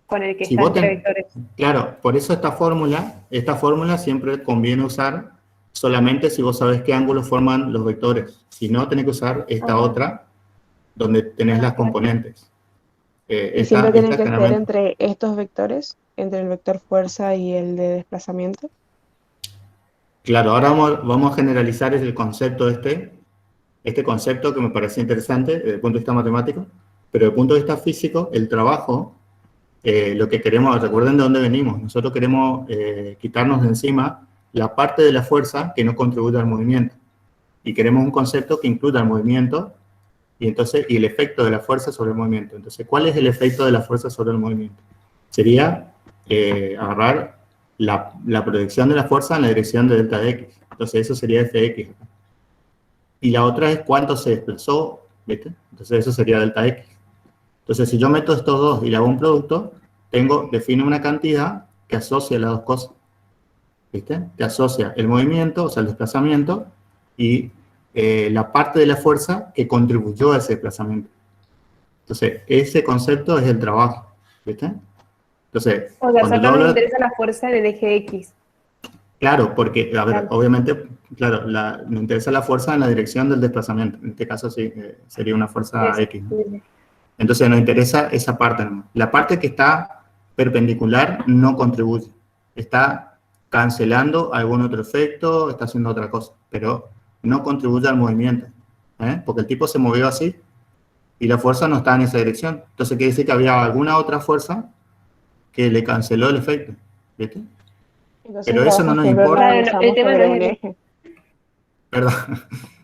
con el que Si está vos entre vectores. Claro, por eso esta fórmula siempre conviene usar solamente si vos sabés qué ángulos forman los vectores. Si no, tenés que usar esta Ajá. otra, donde tenés las Claro. componentes. Y siempre tiene que ser generalmente, entre estos vectores, entre el vector fuerza y el de desplazamiento. claro, ahora vamos a generalizar el concepto este concepto que me parece interesante desde el punto de vista matemático, pero desde el punto de vista físico, el trabajo, lo que queremos, recuerden de dónde venimos, nosotros queremos quitarnos de encima la parte de la fuerza que no contribuye al movimiento, y queremos un concepto que incluya el movimiento, y el efecto de la fuerza sobre el movimiento. Entonces, ¿cuál es el efecto de la fuerza sobre el movimiento? Sería agarrar la proyección de la fuerza en la dirección de delta de X. Entonces, eso sería Fx. Y la otra es cuánto se desplazó, ¿viste? Entonces, eso sería delta X. Entonces, si yo meto estos dos y le hago un producto, defino una cantidad que asocia las dos cosas, ¿viste? Que asocia el movimiento, o sea, el desplazamiento, y la parte de la fuerza que contribuyó a ese desplazamiento. Entonces, ese concepto es el trabajo, ¿viste? Entonces, O sea, cuando yo solo nos hablo, interesa la fuerza en el eje X. claro, porque, a ver, Claro. obviamente, claro, me interesa la fuerza en la dirección del desplazamiento. En este caso sí, sería una fuerza Eso, X, ¿no? sí, sí. Entonces nos interesa esa parte nomás. La parte que está perpendicular no contribuye. Está cancelando algún otro efecto, está haciendo otra cosa, pero no contribuye al movimiento, ¿eh? Porque el tipo se movió así y la fuerza no está en esa dirección. Entonces quiere decir que había alguna otra fuerza que le canceló el efecto, ¿viste? Entonces el Pero eso no trabajo nos siempre lo importa. Claro, no, el realizamos tema no sobre un es eje. Perdón,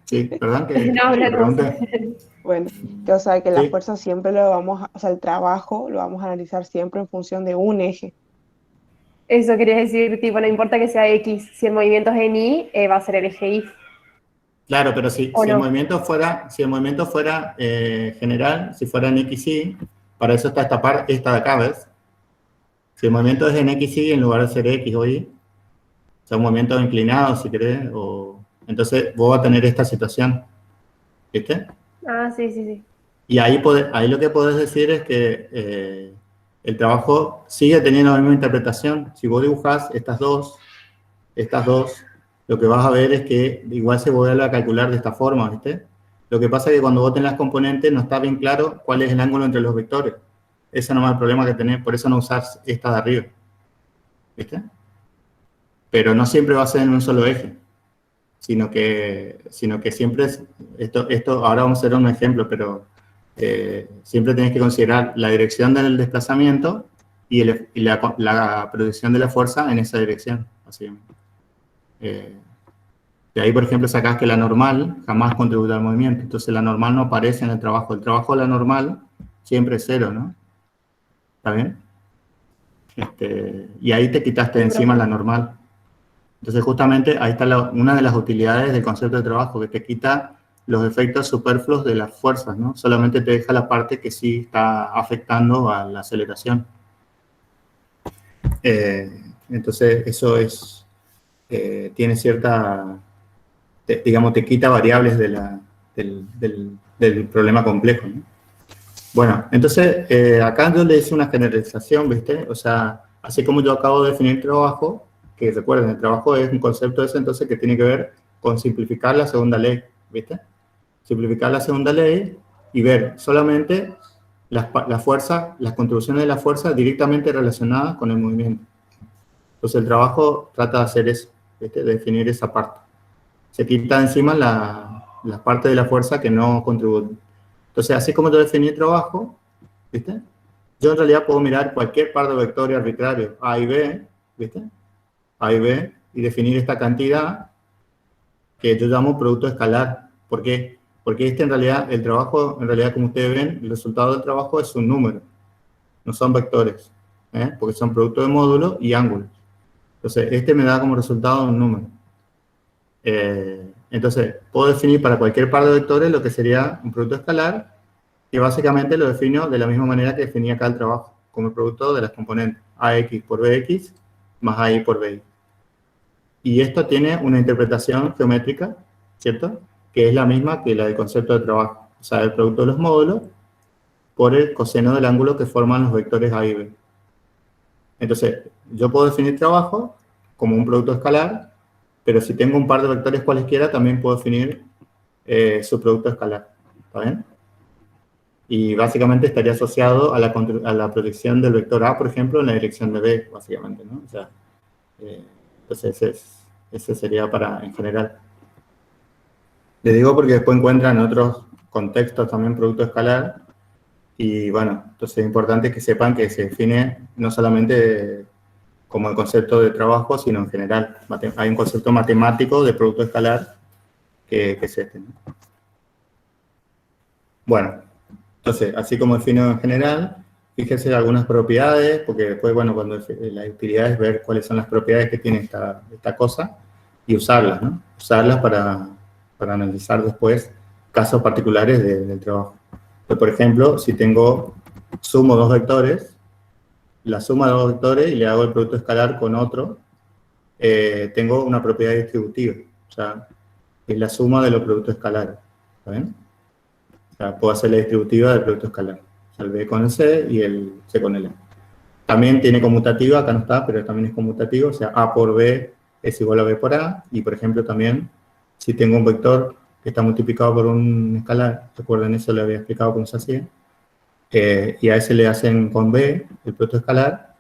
sí, perdón no, que habla vos. pregunte. Bueno, que, o sea, que la Sí, fuerza siempre lo vamos o sea, el trabajo lo vamos a analizar siempre en función de un eje. Eso quería decir, tipo, no importa que sea X, si el movimiento es en Y, va a ser el eje Y, claro, pero si, ¿o si el no? movimiento fuera, general, si fuera en XY, para eso está esta de acá, ¿ves? Si el movimiento es en XY en lugar de ser X o Y, o sea, un movimiento inclinado, si querés, entonces vos vas a tener esta situación, ¿viste? Ah, sí, sí, sí. Y ahí lo que podés decir es que el trabajo sigue teniendo la misma interpretación. Si vos dibujás estas dos, lo que vas a ver es que igual se vuelve a calcular de esta forma, ¿viste? Lo que pasa es que cuando vos tenés las componentes no está bien claro cuál es el ángulo entre los vectores. Ese no es el problema que tenés, por eso no usás esta de arriba, ¿viste? Pero no siempre va a ser en un solo eje, sino que siempre es, esto ahora vamos a hacer un ejemplo, pero siempre tenés que considerar la dirección del desplazamiento y la producción de la fuerza en esa dirección, básicamente. De ahí, por ejemplo, sacás que la normal jamás contribuye al movimiento. Entonces, la normal no aparece en el trabajo. El trabajo de la normal siempre es cero, ¿no? ¿Está bien? Y ahí te quitaste de Sí, encima profe. la normal. Entonces, justamente, ahí está una de las utilidades del concepto de trabajo, que te quita los efectos superfluos de las fuerzas, ¿no? Solamente te deja la parte que sí está afectando a la aceleración. Entonces, eso tiene cierta... digamos, te quita variables del problema complejo, ¿no? Bueno, entonces, acá yo le hice una generalización, ¿viste? O sea, así como yo acabo de definir trabajo, que recuerden, el trabajo es un concepto ese entonces que tiene que ver con simplificar la segunda ley, ¿viste? Simplificar la segunda ley y ver solamente las fuerzas, las contribuciones de la fuerza directamente relacionadas con el movimiento. Entonces, el trabajo trata de hacer eso, ¿viste? De definir esa parte. Se quita encima la parte de la fuerza que no contribuye. Entonces, así como yo definí trabajo, ¿viste? Yo en realidad puedo mirar cualquier par de vectores arbitrarios, A y B, ¿viste? A y B, y definir esta cantidad que yo llamo producto escalar. ¿Por qué? Porque en realidad, el trabajo, en realidad, como ustedes ven, el resultado del trabajo es un número, no son vectores, ¿eh? Porque son producto de módulo y ángulos. Entonces, me da como resultado un número. Entonces, puedo definir para cualquier par de vectores lo que sería un producto escalar, que básicamente lo defino de la misma manera que definí acá el trabajo, como el producto de las componentes AX por BX más AI por BY. Y esto tiene una interpretación geométrica, ¿cierto? Que es la misma que la del concepto de trabajo. O sea, el producto de los módulos por el coseno del ángulo que forman los vectores A y B. Entonces, yo puedo definir trabajo como un producto escalar, pero si tengo un par de vectores cualesquiera, también puedo definir su producto escalar. ¿Está bien? Y básicamente estaría asociado a la proyección del vector A, por ejemplo, en la dirección de B, básicamente, ¿no? O sea, entonces ese sería en general. Le digo porque después encuentran en otros contextos también producto escalar, y bueno, entonces es importante que sepan que se define no solamente como el concepto de trabajo, sino en general. Hay un concepto matemático de producto escalar que es este, ¿no? Bueno, entonces, así como defino en general, fíjense algunas propiedades, porque después, bueno, cuando la utilidad es ver cuáles son las propiedades que tiene esta cosa y usarlas, ¿no? Usarlas para analizar después casos particulares del trabajo. Pues, por ejemplo, si sumo dos vectores, la suma de dos vectores y le hago el producto escalar con otro, tengo una propiedad distributiva. O sea, es la suma de los productos escalares. ¿Está bien? O sea, puedo hacer la distributiva del producto escalar. el B con el C y el C con el A. También tiene conmutativa, acá no está, pero también es conmutativo, o sea, A por B es igual a B por A, y por ejemplo también, si tengo un vector que está multiplicado por un escalar, recuerden eso, le había explicado cómo se hacía, y a ese le hacen con B, el producto escalar,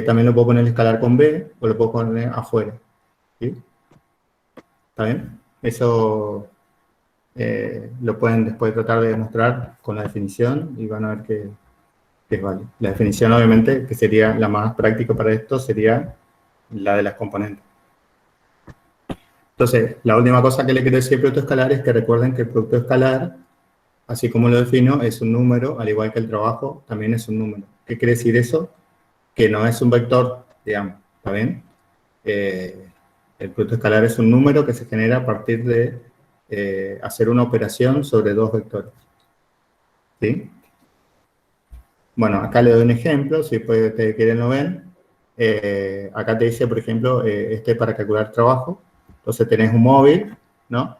también lo puedo poner escalar con B, o lo puedo poner afuera, ¿sí? ¿Está bien? Eso lo pueden después tratar de demostrar con la definición, y van a ver que es válido. La definición, obviamente, que sería la más práctica para esto, sería la de las componentes. Entonces, la última cosa que le quiero decir al producto escalar es que recuerden que el producto escalar, así como lo defino, es un número, al igual que el trabajo, también es un número. ¿Qué quiere decir eso? Que no es un vector, digamos, ¿está bien? El producto escalar es un número que se genera a partir de hacer una operación sobre dos vectores. ¿Sí? Bueno, acá le doy un ejemplo, si después ustedes quieren lo ven. Acá te dice, por ejemplo, para calcular trabajo. Entonces tenés un móvil, ¿no?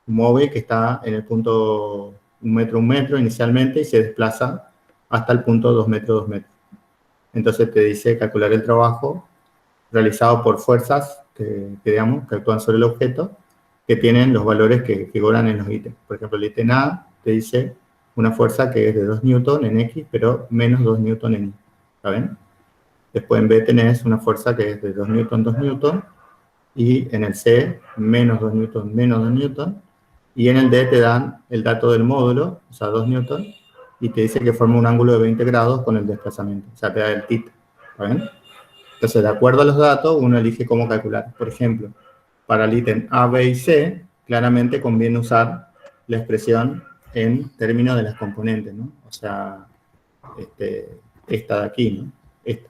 Un móvil que está en el punto 1 metro inicialmente y se desplaza hasta el punto 2 metros, 2 metros. Entonces te dice calcular el trabajo realizado por fuerzas digamos, que actúan sobre el objeto, que tienen los valores que figuran en los ítems. Por ejemplo, el ítem A te dice una fuerza que es de 2 newton en X, pero menos 2 newton en Y. ¿Está bien? Después en B tenés una fuerza que es de 2 newton, 2 newton, y en el C, menos 2 newton, menos 2 newton, y en el D te dan el dato del módulo, o sea, 2 newton, y te dice que forma un ángulo de 20 grados con el desplazamiento, o sea, te da el θ, ¿está bien? Entonces, de acuerdo a los datos, uno elige cómo calcular. Por ejemplo, para el ítem A, B y C, claramente conviene usar la expresión en términos de las componentes, ¿no? O sea, esta de aquí, ¿no? Esta.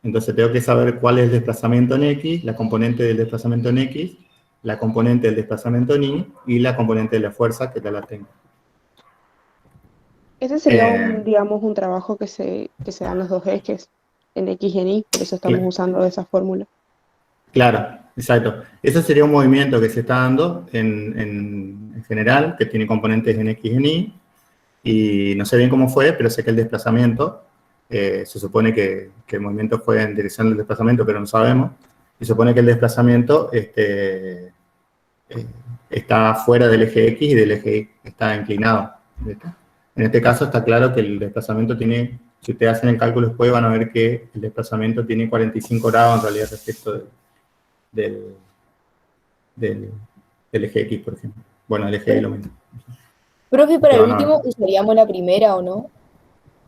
Entonces tengo que saber cuál es el desplazamiento en X, la componente del desplazamiento en X, la componente del desplazamiento en Y y la componente de la fuerza que ya la tengo. Ese sería digamos, un trabajo que se dan los dos ejes, en X y en Y, por eso estamos usando esa fórmula. Claro, exacto. Ese sería un movimiento que se está dando en general, que tiene componentes en X y en Y, y no sé bien cómo fue, pero sé que el desplazamiento, se supone que el movimiento fue en dirección del desplazamiento, pero no sabemos, y se supone que el desplazamiento está fuera del eje X y del eje Y, está inclinado. ¿Viste? En este caso está claro que el desplazamiento tiene, si ustedes hacen el cálculo después van a ver que el desplazamiento tiene 45 grados en realidad respecto del eje X, por ejemplo. Bueno, el eje Y lo mismo. Profe, para el último usaríamos la primera, ¿o no?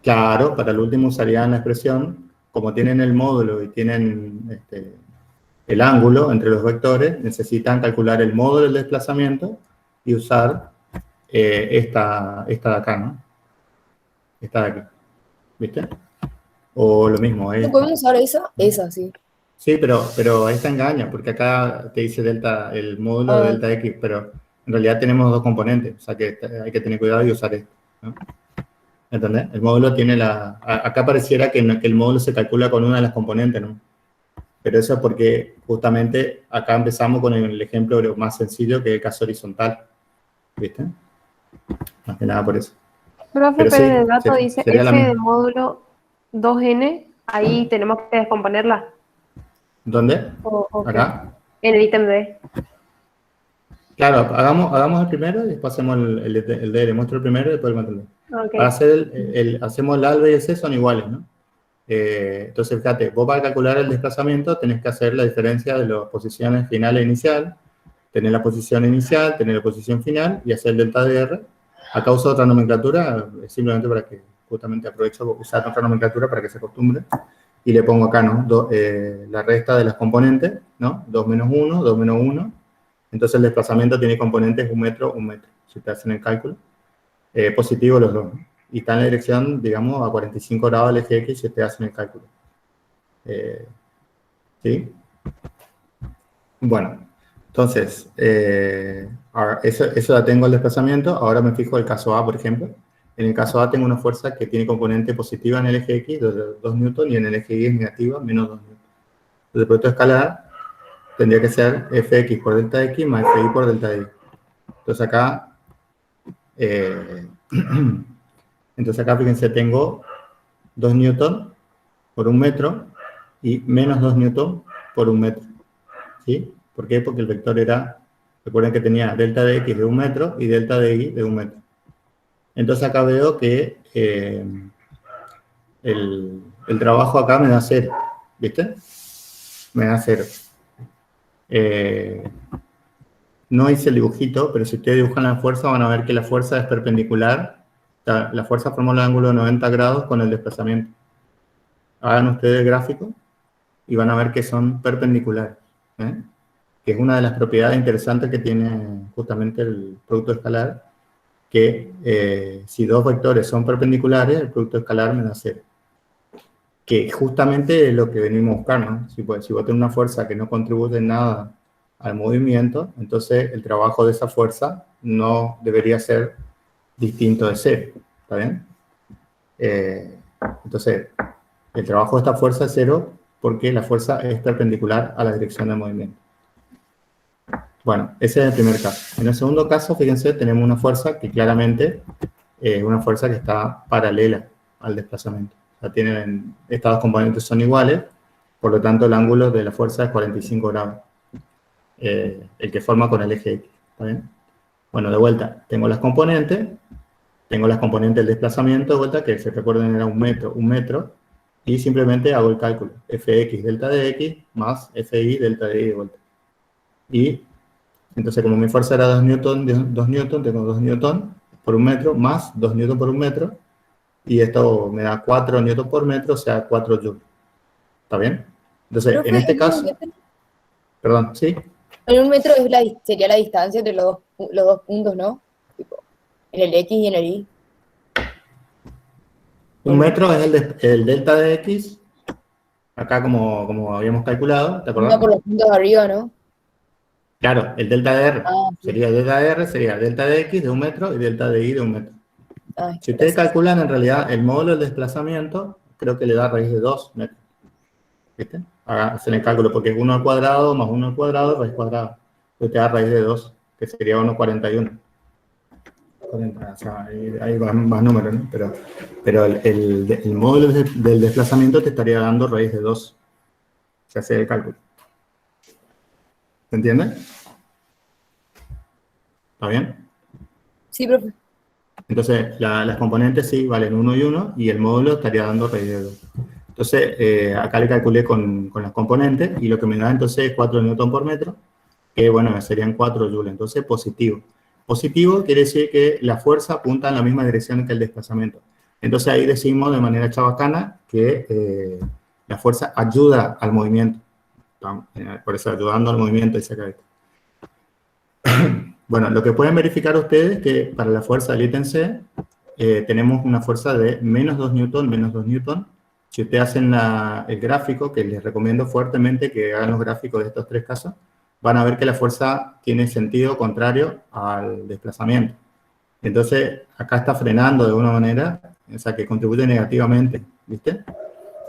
Claro, para el último usarían la expresión, como tienen el módulo y tienen el ángulo entre los vectores, necesitan calcular el módulo del desplazamiento y usar esta de acá, ¿no? Esta de aquí, ¿viste? O lo mismo. ¿No podemos usar esa? Esa, sí. Sí, pero esta engaña, porque acá te dice delta, el módulo de delta X, pero en realidad tenemos dos componentes, o sea que hay que tener cuidado y usar esto, ¿no? ¿Entendés? El módulo tiene acá pareciera que el módulo se calcula con una de las componentes, ¿no? Pero eso es porque justamente acá empezamos con el ejemplo más sencillo, que es el caso horizontal, ¿viste? Más que nada por eso. Profe, pero en el dato dice F la de módulo 2n, ahí tenemos que descomponerla. ¿Dónde? ¿Acá? En el ítem D. Claro, hagamos el primero y después hacemos el D. Le muestro el primero y después el material. Okay. Para hacer hacemos el A, el B y el C son iguales, ¿no? Entonces, fíjate, vos para calcular el desplazamiento tenés que hacer la diferencia de las posiciones final e inicial, tener la posición inicial, tener la posición final y hacer el delta de R. Acá uso otra nomenclatura, simplemente para que justamente aprovecho usar otra nomenclatura para que se acostumbre. Y le pongo acá, ¿no? La resta de las componentes, ¿no? 2 menos 1, 2 menos 1. Entonces el desplazamiento tiene componentes 1 metro, 1 metro, si te hacen el cálculo. Positivo los dos, ¿no? Y está en la dirección, digamos, a 45 grados del eje X si te hacen el cálculo. ¿Sí? Bueno, entonces, ahora, eso ya tengo el desplazamiento. Ahora me fijo el caso A, por ejemplo. En el caso A tengo una fuerza que tiene componente positiva en el eje X, de 2 newton, y en el eje Y es negativa, menos 2 newton. Entonces, el producto escalar tendría que ser Fx por delta X más Fi por delta Y. Entonces, acá Entonces acá, fíjense, tengo 2 newton por 1 metro y menos 2 newton por 1 metro. ¿Sí? ¿Por qué? Porque el vector era, recuerden que tenía delta de x de 1 metro y delta de y de 1 metro. Entonces acá veo que el trabajo acá me da 0, ¿viste? Me da 0. No hice el dibujito, pero si ustedes dibujan la fuerza van a ver que la fuerza es perpendicular. O sea, la fuerza forma el ángulo de 90 grados con el desplazamiento. Hagan ustedes el gráfico y van a ver que son perpendiculares, ¿eh? Que es una de las propiedades interesantes que tiene justamente el producto escalar, que si dos vectores son perpendiculares, el producto escalar me da 0. Que justamente es lo que venimos a buscar, ¿no? Si vos tenés una fuerza que no contribuye en nada al movimiento, entonces el trabajo de esa fuerza no debería ser distinto de 0, ¿está bien? Entonces, el trabajo de esta fuerza es 0 porque la fuerza es perpendicular a la dirección del movimiento. Bueno, ese es el primer caso. En el segundo caso, fíjense, tenemos una fuerza que claramente es una fuerza que está paralela al desplazamiento. O sea, estas dos componentes son iguales, por lo tanto el ángulo de la fuerza es 45 grados. El que forma con el eje X, ¿está bien? Bueno, de vuelta, tengo las componentes del desplazamiento, de vuelta, que se recuerden era 1 metro, y simplemente hago el cálculo, fx delta de x más fi delta de y de vuelta. Y entonces como mi fuerza era 2 newton, tengo 2 newton por 1 metro más 2 newton por 1 metro, y esto me da 4 newton por metro, o sea, 4 joules. ¿Está bien? Entonces, Profe, en este caso... Perdón, ¿sí? En 1 metro sería la distancia entre los dos puntos, ¿no? Tipo, en el X y en el Y. 1 metro es el delta de x, acá como habíamos calculado, ¿te acordás? No por los puntos de arriba, ¿no? Claro, el delta de r. Ah, sí. Sería delta de r, sería delta de x de 1 metro y delta de y de 1 metro. Ay, Si ustedes gracias. calculan, en realidad, el módulo del desplazamiento, creo que le da raíz de 2 metros. ¿Viste? Hacen el cálculo, porque es 1 al cuadrado más 1 al cuadrado, raíz cuadrada. Entonces te da raíz de 2, que sería 1,41. O sea, hay más números, ¿no? Pero el módulo del desplazamiento te estaría dando raíz de 2. Se hace el cálculo. ¿Se entiende? ¿Está bien? Sí, profe. Entonces, las componentes sí valen 1 y 1, y el módulo estaría dando raíz de 2. Entonces, acá le calculé con las componentes, y lo que me da entonces es 4 newton por metro, que bueno, serían 4 joules, entonces positivo. Positivo quiere decir que la fuerza apunta en la misma dirección que el desplazamiento. Entonces ahí decimos de manera chabacana que la fuerza ayuda al movimiento. Por eso, ayudando al movimiento, dice acá. Bueno, lo que pueden verificar ustedes es que para la fuerza del ítem C tenemos una fuerza de menos 2 newton. Si ustedes hacen el gráfico, que les recomiendo fuertemente que hagan los gráficos de estos 3 casos, van a ver que la fuerza tiene sentido contrario al desplazamiento. Entonces, acá está frenando de alguna manera, o sea, que contribuye negativamente, ¿viste?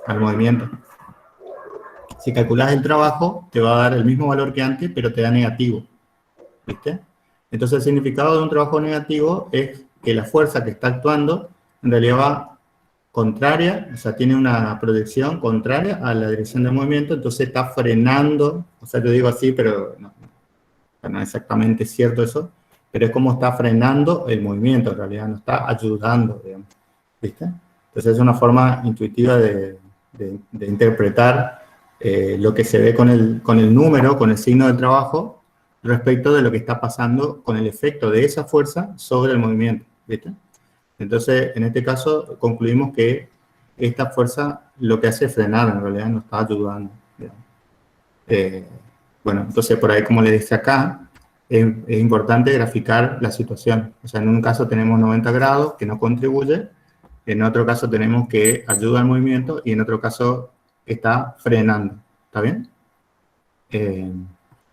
Al movimiento. Si calculas el trabajo, te va a dar el mismo valor que antes, pero te da negativo, ¿viste? Entonces, el significado de un trabajo negativo es que la fuerza que está actuando, en realidad va contraria, o sea, tiene una proyección contraria a la dirección del movimiento, entonces está frenando, o sea, yo digo así, pero no es exactamente cierto eso, pero es como está frenando el movimiento, en realidad, no está ayudando, digamos, ¿viste? Entonces es una forma intuitiva de interpretar lo que se ve con el número, con el signo del trabajo, respecto de lo que está pasando con el efecto de esa fuerza sobre el movimiento, ¿viste? Entonces, en este caso, concluimos que esta fuerza lo que hace es frenar, en realidad no está ayudando. Bueno, entonces por ahí, como les dije acá, es importante graficar la situación. O sea, en un caso tenemos 90 grados, que no contribuye, en otro caso tenemos que ayuda al movimiento, y en otro caso está frenando. ¿Está bien?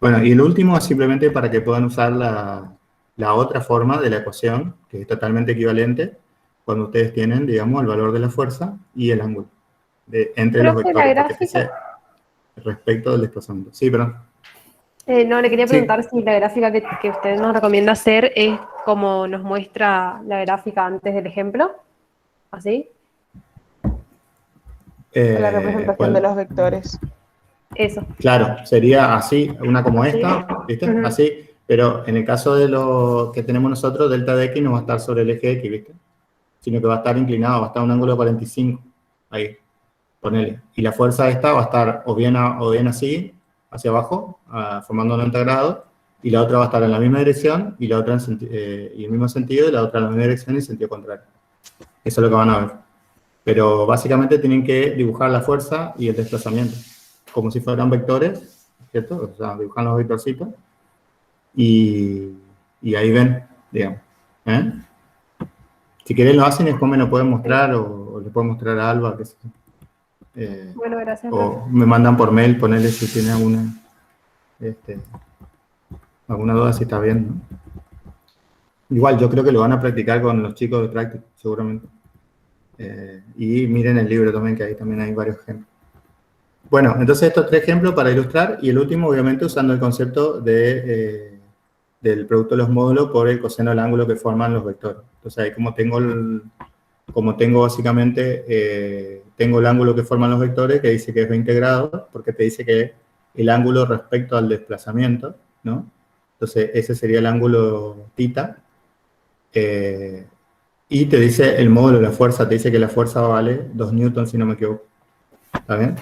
Bueno, y el último es simplemente para que puedan usar la otra forma de la ecuación, que es totalmente equivalente, cuando ustedes tienen, digamos, el valor de la fuerza y el ángulo entre los Profe, la vectores, porque gráfica. respecto del desplazamiento. Sí, perdón. No, le quería Sí. preguntar si la gráfica que usted nos recomienda hacer es como nos muestra la gráfica antes del ejemplo. ¿Así? La representación ¿cuál? de los vectores. Eso. Claro, sería así, una como esta, ¿viste? Ujú. Así, pero en el caso de lo que tenemos nosotros, delta de x no va a estar sobre el eje x, ¿viste? Sino que va a estar inclinado, va a estar a un ángulo de 45, ahí, ponele. Y la fuerza esta va a estar o bien así, hacia abajo, formando 90 grados, y la otra va a estar en la misma dirección, y la otra y el mismo sentido, y la otra en la misma dirección y en sentido contrario. Eso es lo que van a ver. Pero básicamente tienen que dibujar la fuerza y el desplazamiento, como si fueran vectores, ¿cierto? O sea, dibujan los vectorcitos, y ahí ven, digamos. ¿Eh? Si quieren lo hacen y después me lo pueden mostrar, o le pueden mostrar a Alba, qué sé yo. Bueno, gracias, profe. O me mandan por mail, ponerle si tienen alguna duda, si está bien, ¿no? Igual, yo creo que lo van a practicar con los chicos de práctica, seguramente. Y miren el libro también, que ahí también hay varios ejemplos. Bueno, entonces estos 3 ejemplos para ilustrar, y el último, obviamente, usando el concepto del producto de los módulos por el coseno del ángulo que forman los vectores. Entonces ahí como tengo básicamente, tengo el ángulo que forman los vectores, que dice que es 20 grados, porque te dice que el ángulo respecto al desplazamiento, ¿no? Entonces ese sería el ángulo θ, y te dice el módulo de la fuerza, te dice que la fuerza vale 2 newtons, si no me equivoco. ¿Está bien?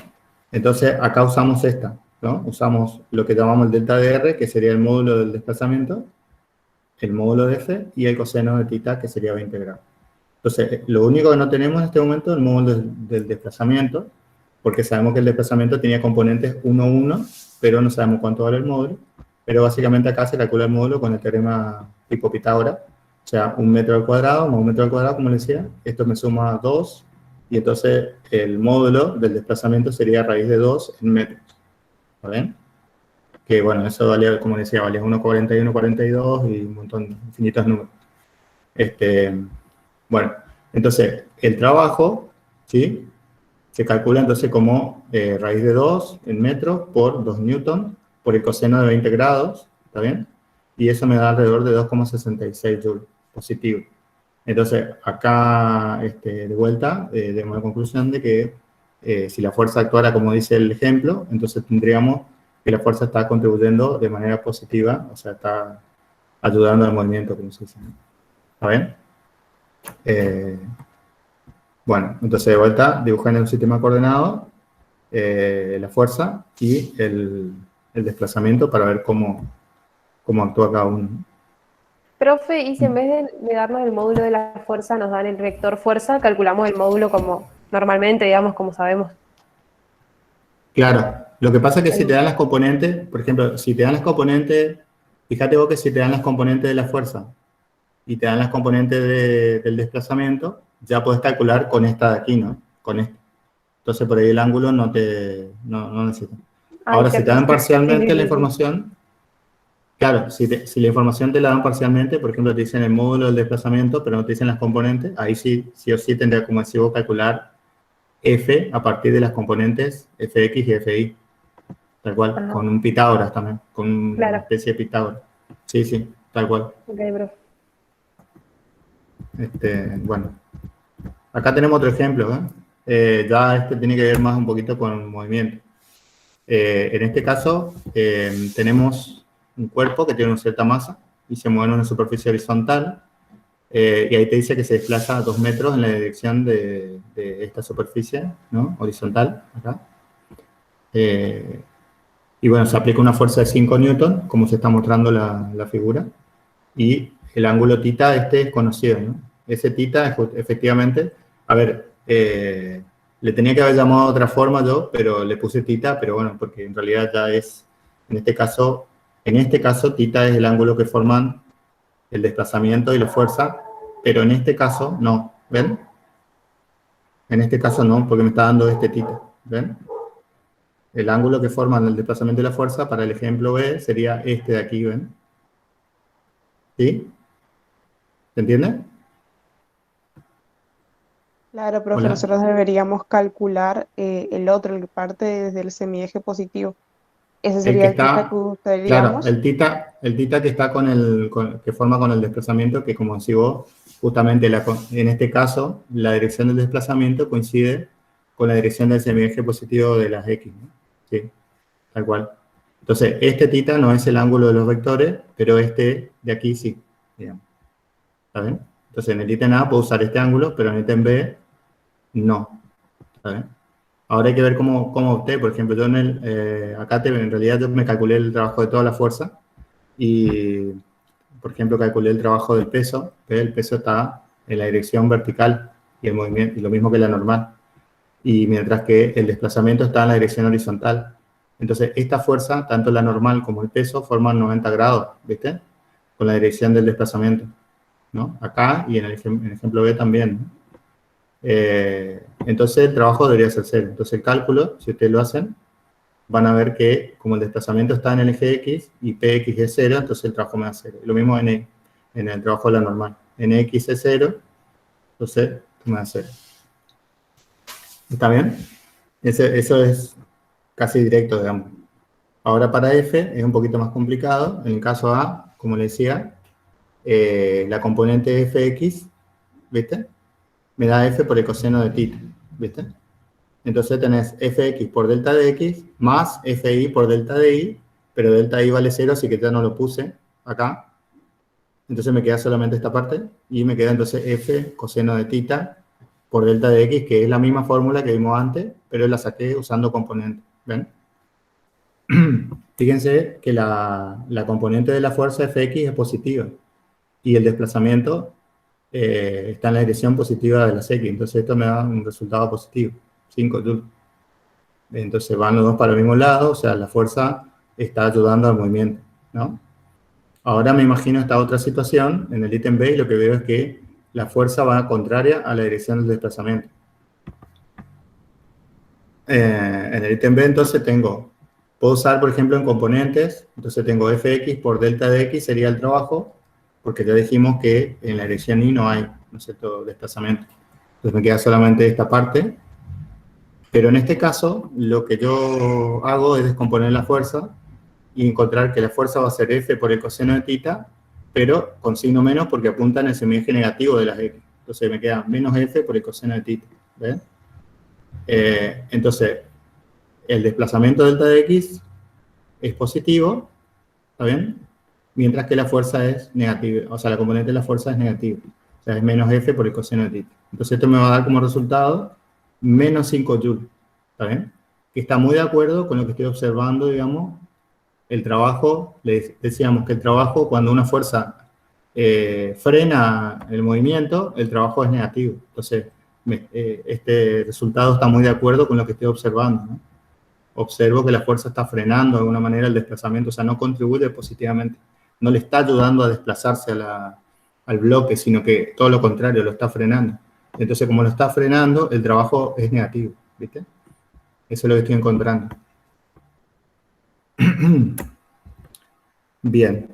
Entonces acá usamos esta, ¿no? Usamos lo que llamamos el delta de R, que sería el módulo del desplazamiento, el módulo de F, y el coseno de θ, que sería 20 grados. Entonces, lo único que no tenemos en este momento es el módulo del desplazamiento, porque sabemos que el desplazamiento tenía componentes 1, 1, pero no sabemos cuánto vale el módulo. Pero básicamente acá se calcula el módulo con el teorema tipo Pitágoras, o sea, 1 metro al cuadrado más 1 metro al cuadrado, como les decía. Esto me suma 2, y entonces el módulo del desplazamiento sería raíz de 2 en metros. ¿Está bien? Que bueno, eso valía, como decía, valía 1,41, 42 y un montón, infinitos números. Bueno, entonces el trabajo, ¿sí? Se calcula entonces como raíz de 2 en metros por 2 newtons por el coseno de 20 grados, ¿está bien? Y eso me da alrededor de 2,66 joules positivo. Entonces, acá, de vuelta, tenemos la conclusión de que si la fuerza actuara como dice el ejemplo, entonces tendríamos que la fuerza está contribuyendo de manera positiva, o sea, está ayudando al movimiento, como se dice, ¿no? ¿Está bien? Bueno, entonces de vuelta, dibujan en un sistema coordenado la fuerza y el desplazamiento para ver cómo actúa cada uno. Profe, y si en vez de darnos el módulo de la fuerza nos dan el vector fuerza, calculamos el módulo como normalmente, digamos, como sabemos. Claro, lo que pasa es que si te dan las componentes, por ejemplo, si te dan las componentes, fíjate vos que si te dan las componentes de la fuerza y te dan las componentes del desplazamiento, ya puedes calcular con esta de aquí, ¿no? Con esta. Entonces por ahí el ángulo no necesitas. Ahora, si te dan parcialmente la información, claro, si la información te la dan parcialmente, por ejemplo, te dicen el módulo del desplazamiento, pero no te dicen las componentes, ahí sí o sí tendría, como decía vos, calcular F a partir de las componentes Fx y Fi. Tal cual, Ajá. con un Pitágoras también, con una Claro. especie de Pitágoras. Sí, tal cual. Ok, profe. Bueno, acá tenemos otro ejemplo, ¿eh? Ya este tiene que ver más un poquito con el movimiento. En este caso, tenemos un cuerpo que tiene una cierta masa y se mueve en una superficie horizontal, y ahí te dice que se desplaza a 2 metros en la dirección de esta superficie, ¿no? Horizontal, acá. Y bueno, se aplica una fuerza de 5 newton, como se está mostrando la figura, y el ángulo θ es conocido, ¿no? Ese θ efectivamente, a ver, le tenía que haber llamado de otra forma yo, pero le puse θ, pero bueno, porque en realidad ya es, en este caso θ es el ángulo que forman el desplazamiento y la fuerza, pero en este caso no, ¿ven? En este caso no, porque me está dando este θ, ¿ven? El ángulo que forman el desplazamiento y la fuerza para el ejemplo B sería este de aquí, ¿ven? ¿Sí? ¿Se entiende? Claro, profe, Hola. nosotros deberíamos calcular el otro, el que parte desde el semieje positivo. Ese El sería que el tita está, que usaríamos. claro, el tita que está que forma con el desplazamiento, que como decís vos, justamente en este caso, la dirección del desplazamiento coincide con la dirección del semieje positivo de las X, ¿no? Sí, tal cual. Entonces, este tita no es el ángulo de los vectores, pero este de aquí sí, digamos. ¿Está bien? Entonces, en el ítem A puedo usar este ángulo, pero en el ítem B no. ¿Está bien? Ahora hay que ver cómo opté. Por ejemplo, yo acá en realidad yo me calculé el trabajo de toda la fuerza y, por ejemplo, calculé el trabajo del peso, que el peso está en la dirección vertical y el movimiento, y lo mismo que la normal. Y mientras que el desplazamiento está en la dirección horizontal. Entonces, esta fuerza, tanto la normal como el peso, forman 90 grados, ¿viste? Con la dirección del desplazamiento, ¿no? Acá y en el ejemplo B también, ¿no? Entonces el trabajo debería ser cero. Entonces el cálculo, si ustedes lo hacen, van a ver que como el desplazamiento está en el eje X y PX es cero, entonces el trabajo me da cero. Lo mismo en el trabajo de la normal. NX es cero, entonces me da cero. ¿Está bien? Eso es casi directo, digamos. Ahora para F es un poquito más complicado. En el caso A, como le decía, la componente fx, ¿viste? Me da f por el coseno de θ, ¿viste? Entonces tenés fx por delta de x más fi por delta de y, pero delta i vale 0, así que ya no lo puse acá. Entonces me queda solamente esta parte y me queda entonces f coseno de θ por delta de x, que es la misma fórmula que vimos antes, pero la saqué usando componente. ¿Ven? Fíjense que la componente de la fuerza fx es positiva y el desplazamiento está en la dirección positiva de las X, entonces esto me da un resultado positivo, 5 joules. Entonces van los dos para el mismo lado, o sea, la fuerza está ayudando al movimiento, ¿no? Ahora me imagino esta otra situación, en el ítem B, y lo que veo es que la fuerza va contraria a la dirección del desplazamiento. En el ítem B, entonces puedo usar, por ejemplo, en componentes, entonces tengo fx por delta de x sería el trabajo, porque ya dijimos que en la dirección y no hay, ¿no es cierto?, desplazamiento. Entonces me queda solamente esta parte, pero en este caso lo que yo hago es descomponer la fuerza y encontrar que la fuerza va a ser f por el coseno de θ, pero con signo menos porque apunta en el semieje negativo de las x. Entonces me queda menos f por el coseno de θ, ¿ven? Entonces, el desplazamiento delta de x es positivo, ¿está bien? Mientras que la fuerza es negativa, o sea, la componente de la fuerza es negativa. O sea, es menos f por el coseno de θ. Entonces esto me va a dar como resultado menos 5 joules, ¿está bien? Que está muy de acuerdo con lo que estoy observando, digamos, el trabajo, decíamos que el trabajo, cuando una fuerza frena el movimiento, el trabajo es negativo. Entonces, este resultado está muy de acuerdo con lo que estoy observando, ¿no? Observo que la fuerza está frenando de alguna manera el desplazamiento, o sea, no contribuye positivamente. No le está ayudando a desplazarse al bloque, sino que todo lo contrario, lo está frenando. Entonces, como lo está frenando, el trabajo es negativo, ¿viste? Eso es lo que estoy encontrando. Bien.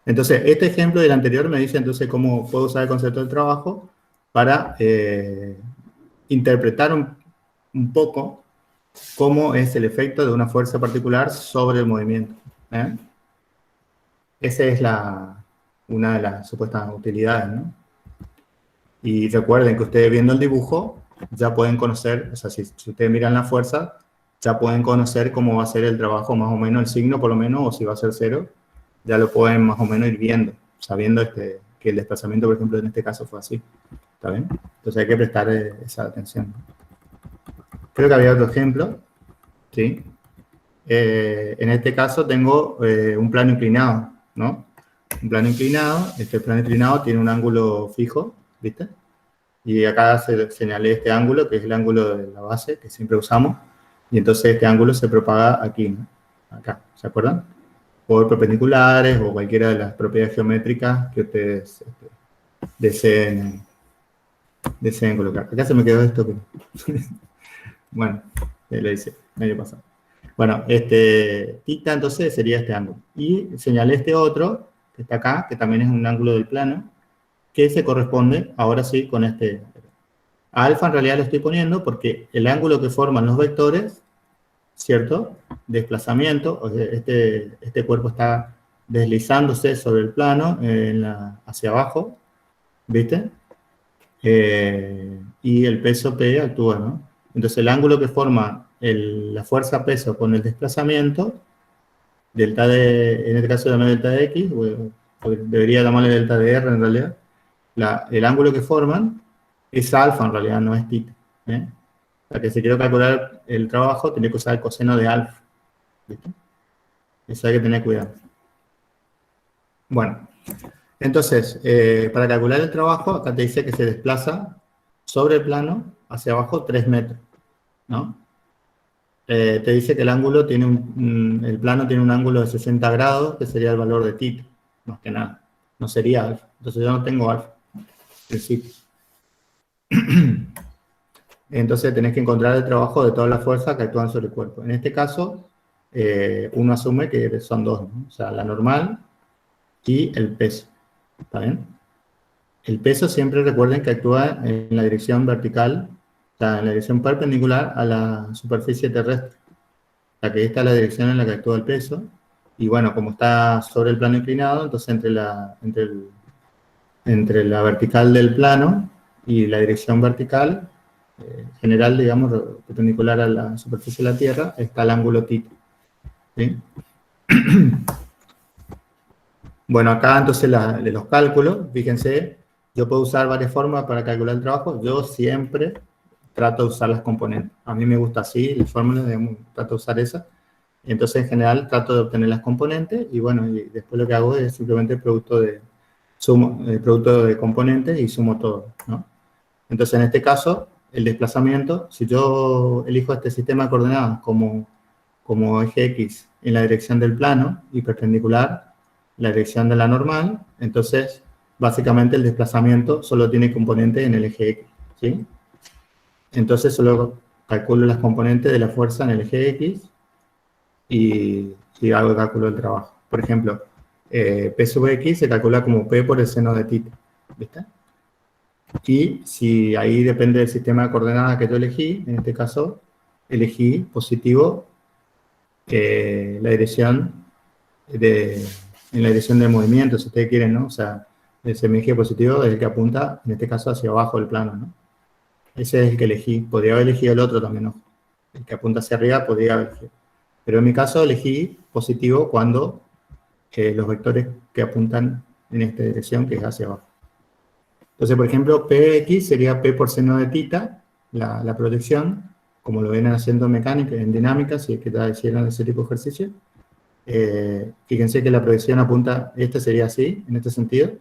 Entonces, este ejemplo del anterior me dice entonces cómo puedo usar el concepto del trabajo para interpretar un poco cómo es el efecto de una fuerza particular sobre el movimiento. Esa es una de las supuestas utilidades, ¿no? Y recuerden que ustedes viendo el dibujo ya pueden conocer, o sea, si ustedes miran la fuerza, ya pueden conocer cómo va a ser el trabajo más o menos, el signo por lo menos, o si va a ser cero, ya lo pueden más o menos ir viendo, sabiendo que el desplazamiento, por ejemplo, en este caso fue así. ¿Está bien? Entonces hay que prestar esa atención. Creo que había otro ejemplo, ¿sí? En este caso tengo un plano inclinado, ¿no? Un plano inclinado, este plano inclinado tiene un ángulo fijo, ¿viste? Y acá señalé este ángulo, que es el ángulo de la base, que siempre usamos, y entonces este ángulo se propaga aquí, ¿no? Acá, ¿se acuerdan? Por perpendiculares o cualquiera de las propiedades geométricas que ustedes deseen colocar. Acá se me quedó esto. Bueno, lo hice medio pasado. Bueno, θ entonces sería este ángulo. Y señalé este otro, que está acá, que también es un ángulo del plano, que se corresponde, ahora sí, con A alfa en realidad lo estoy poniendo porque el ángulo que forman los vectores cierto desplazamiento, o sea, este cuerpo está deslizándose sobre el plano hacia abajo, ¿viste? Y el peso P actúa, ¿no? Entonces el ángulo que forma la fuerza peso con el desplazamiento, delta de, en este caso llamaré delta de X, debería llamarle delta de R en realidad, el ángulo que forman es alfa en realidad, no es tita. Para que si quiero calcular el trabajo, tengo que usar el coseno de alfa. ¿Viste? Eso hay que tener cuidado. Bueno, entonces, para calcular el trabajo, acá te dice que se desplaza sobre el plano hacia abajo 3 metros, ¿no? Te dice que el ángulo tiene el plano tiene un ángulo de 60 grados, que sería el valor de tita, más que nada. No sería alfa. Entonces yo no tengo alfa. Principio. Entonces tenés que encontrar el trabajo de todas las fuerzas que actúan sobre el cuerpo. En este caso, uno asume que son dos, ¿no? O sea, la normal y el peso. ¿Está bien? El peso siempre recuerden que actúa en la dirección vertical, o sea, en la dirección perpendicular a la superficie terrestre. O sea, que esta es la dirección en la que actúa el peso. Y bueno, como está sobre el plano inclinado, entonces entre la vertical del plano y la dirección vertical general, digamos, perpendicular a la superficie de la Tierra, está el ángulo θ. ¿Sí? Bueno, acá entonces de los cálculos, fíjense, yo puedo usar varias formas para calcular el trabajo. Yo siempre trato de usar las componentes. A mí me gusta así, las fórmulas, trato de usar esas. Entonces, en general, trato de obtener las componentes y bueno, y después lo que hago es simplemente producto de componentes y sumo todo, ¿no? Entonces, en este caso, el desplazamiento, si yo elijo este sistema de coordenadas como eje X en la dirección del plano y perpendicular la dirección de la normal, entonces, básicamente el desplazamiento solo tiene componentes en el eje X, ¿sí? Entonces, solo calculo las componentes de la fuerza en el eje X y hago el cálculo del trabajo. Por ejemplo, P sub X se calcula como P por el seno de θ, ¿viste? Y si ahí depende del sistema de coordenadas que yo elegí, en este caso, elegí positivo en la dirección del movimiento, si ustedes quieren, ¿no? O sea, el semieje positivo es el que apunta, en este caso, hacia abajo del plano, ¿no? Ese es el que elegí. Podría haber elegido el otro también, ¿no? El que apunta hacia arriba podría haber elegido. Pero en mi caso elegí positivo cuando los vectores que apuntan en esta dirección, que es hacia abajo. Entonces, por ejemplo, Px sería P por seno de θ, la proyección, como lo vienen haciendo en mecánica, en dinámica, si es que ya hicieron ese tipo de ejercicio. Fíjense que la proyección apunta, este sería así, en este sentido,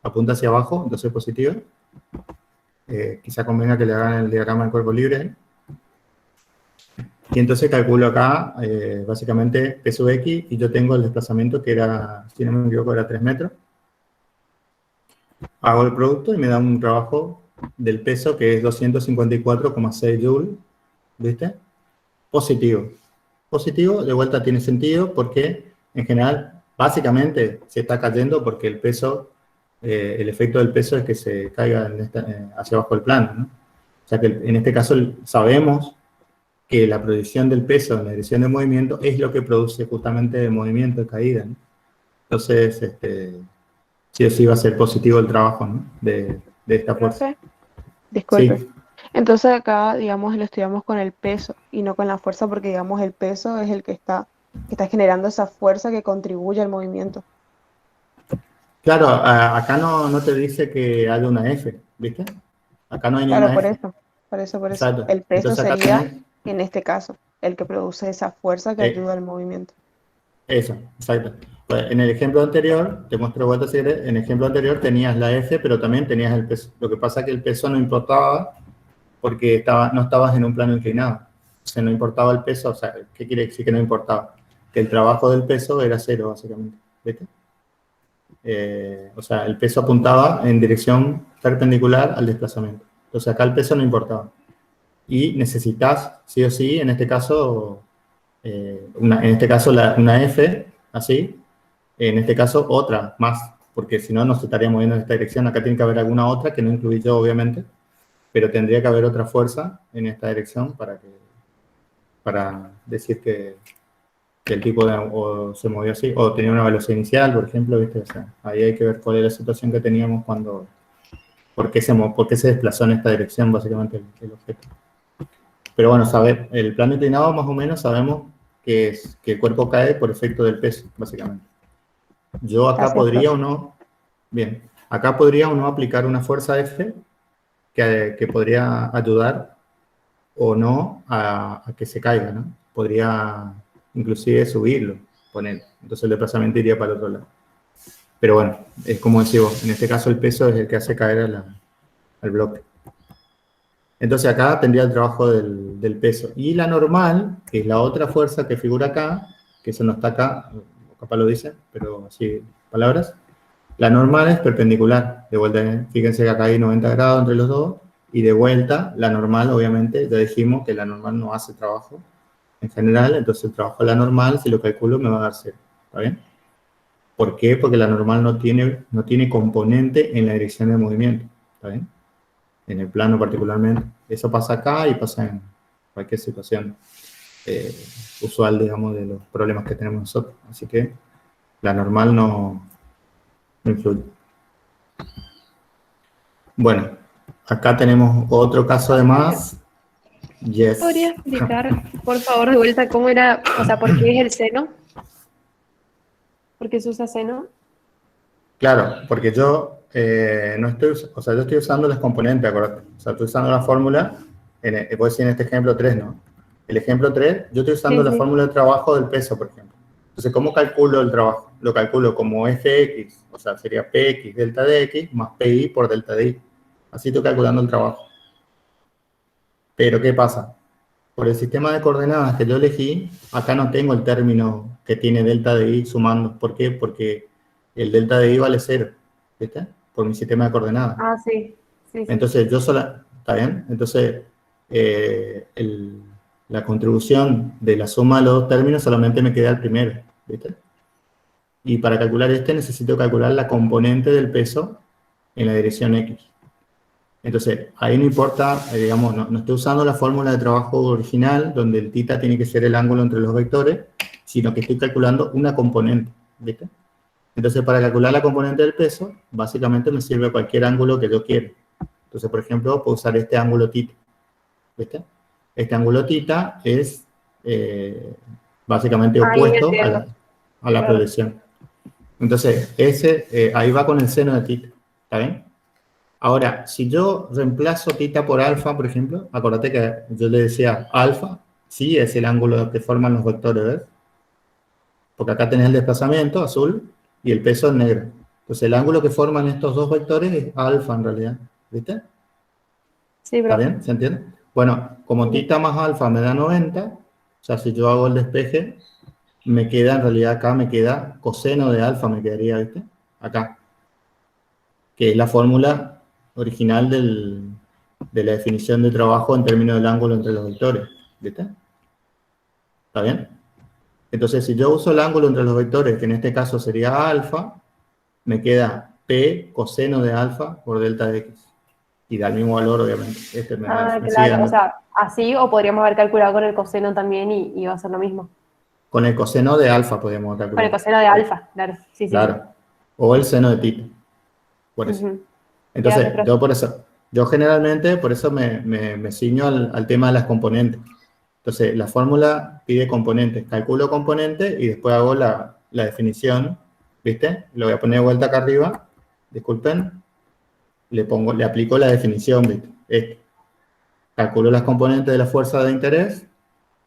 apunta hacia abajo, entonces positivo. Quizá convenga que le hagan el diagrama del cuerpo libre. Y entonces calculo acá, básicamente, P sub X, y yo tengo el desplazamiento que era, si no me equivoco, era 3 metros. Hago el producto y me da un trabajo del peso que es 254,6 joules, ¿viste? Positivo. Positivo, de vuelta tiene sentido porque, en general, básicamente se está cayendo porque el peso, el efecto del peso es que se caiga hacia abajo del plano, ¿no? O sea que en este caso sabemos que la proyección del peso en la dirección de movimiento es lo que produce justamente el movimiento de caída, ¿no? Entonces, sí o sí va a ser positivo el trabajo, ¿no? de esta fuerza. Profe, disculpe. Sí, Entonces acá, digamos, lo estudiamos con el peso y no con la fuerza porque, digamos, el peso es el que está generando esa fuerza que contribuye al movimiento. claro, acá no te dice que haya una F, ¿viste? Acá no hay Claro, ninguna F. por eso. Exacto. El peso Entonces acá sería, tenés en este caso, el que produce esa fuerza que ayuda al movimiento. eso, exacto. Pues en el ejemplo anterior, te muestro de vuelta si querés, en el ejemplo anterior tenías la F, pero también tenías el peso. Lo que pasa es que el peso no importaba porque no estabas en un plano inclinado. O sea, no importaba el peso, o sea, ¿qué quiere decir que no importaba? Que el trabajo del peso era cero, básicamente, ¿viste? O sea, el peso apuntaba en dirección perpendicular al desplazamiento. Entonces acá el peso no importaba. Y necesitas, sí o sí, en este caso, una F, así, en este caso otra más, porque si no nos estaría moviendo en esta dirección. Acá tiene que haber alguna otra que no incluí yo, obviamente, pero tendría que haber otra fuerza en esta dirección para para decir que el tipo o se movió así, o tenía una velocidad inicial, por ejemplo, ¿viste? O sea, ahí hay que ver cuál es la situación que teníamos por qué se desplazó en esta dirección, básicamente, el objeto. Pero bueno, el plano inclinado, más o menos, sabemos que el cuerpo cae por efecto del peso, básicamente. Yo acá Gracias, podría profe. o no, bien, acá podría o no aplicar una fuerza F que podría ayudar o no a que se caiga, ¿no? Podría inclusive subirlo, poner. Entonces el desplazamiento iría para el otro lado. Pero bueno, es como decía vos, en este caso el peso es el que hace caer al bloque. Entonces acá tendría el trabajo del peso. Y la normal, que es la otra fuerza que figura acá, que eso no está acá, capaz lo dicen, pero así, palabras. La normal es perpendicular. De vuelta, fíjense que acá hay 90 grados entre los dos. Y de vuelta, la normal, obviamente, ya dijimos que la normal no hace trabajo en general. Entonces el trabajo de la normal, si lo calculo, me va a dar 0. ¿Está bien? ¿Por qué? Porque la normal no tiene componente en la dirección de movimiento. ¿Está bien? En el plano particularmente. Eso pasa acá y pasa en cualquier situación usual, digamos, de los problemas que tenemos nosotros. Así que la normal no influye. Bueno, acá tenemos otro caso además. Yes. ¿Podría explicar, por favor, de vuelta cómo era, o sea, por qué es el seno? ¿Por qué se usa seno? Claro, porque yo no estoy, o sea, yo estoy usando los componentes, acuérdate. O sea, estoy usando la fórmula, puedo decir en este ejemplo 3, ¿no? El ejemplo 3, yo estoy usando Sí, la sí. fórmula de trabajo del peso, por ejemplo. Entonces, ¿cómo calculo el trabajo? Lo calculo como Fx, o sea, sería Px delta dx más Pi por delta dy. Así estoy calculando el trabajo. Pero, ¿qué pasa? Por el sistema de coordenadas que yo elegí, acá no tengo el término que tiene delta de i sumando. ¿Por qué? Porque el delta de i vale 0, ¿viste? Por mi sistema de coordenadas. Ah, sí, sí, sí. Entonces, ¿está bien? Entonces, la contribución de la suma de los dos términos solamente me queda el primero, ¿viste? Y para calcular necesito calcular la componente del peso en la dirección X. Entonces, ahí no importa, digamos, no estoy usando la fórmula de trabajo original, donde el θ tiene que ser el ángulo entre los vectores, sino que estoy calculando una componente, ¿viste? Entonces, para calcular la componente del peso, básicamente me sirve cualquier ángulo que yo quiera. Entonces, por ejemplo, puedo usar este ángulo θ, ¿viste? Este ángulo θ es básicamente Ahí opuesto entiendo. a la Claro. proyección. Entonces, ahí va con el seno de θ, ¿está bien? Ahora, si yo reemplazo θ por alfa, por ejemplo, acordate que yo le decía alfa, sí, es el ángulo que forman los vectores, ¿ves? Porque acá tenés el desplazamiento, azul, y el peso en negro. Entonces, el ángulo que forman estos dos vectores es alfa, en realidad, ¿viste? Sí, ¿Está profe. bien? ¿Se entiende? Bueno, como Sí. θ más alfa me da 90, o sea, si yo hago el despeje, me queda, en realidad acá me queda coseno de alfa, me quedaría, ¿viste? Acá, que es la fórmula original de la definición de trabajo en términos del ángulo entre los vectores, ¿viste? ¿Está bien? Entonces, si yo uso el ángulo entre los vectores, que en este caso sería alfa, me queda P coseno de alfa por delta de x. Y da el mismo valor, obviamente. Ah, Me sigue claro. O dando. sea, así o podríamos haber calculado con el coseno también y va a ser lo mismo. Con el coseno de alfa podemos Con el calcular. coseno de alfa, claro. Sí, sí, sí. Claro. O el seno de θ. Por eso. Ujú. Gracias, Entonces, profe. yo generalmente, por eso me ciño al tema de las componentes. Entonces, la fórmula pide componentes. Calculo componentes y después hago la definición, ¿viste? Lo voy a poner de vuelta acá arriba. Disculpen. Le aplico la definición, ¿viste? Calculo las componentes de la fuerza de interés,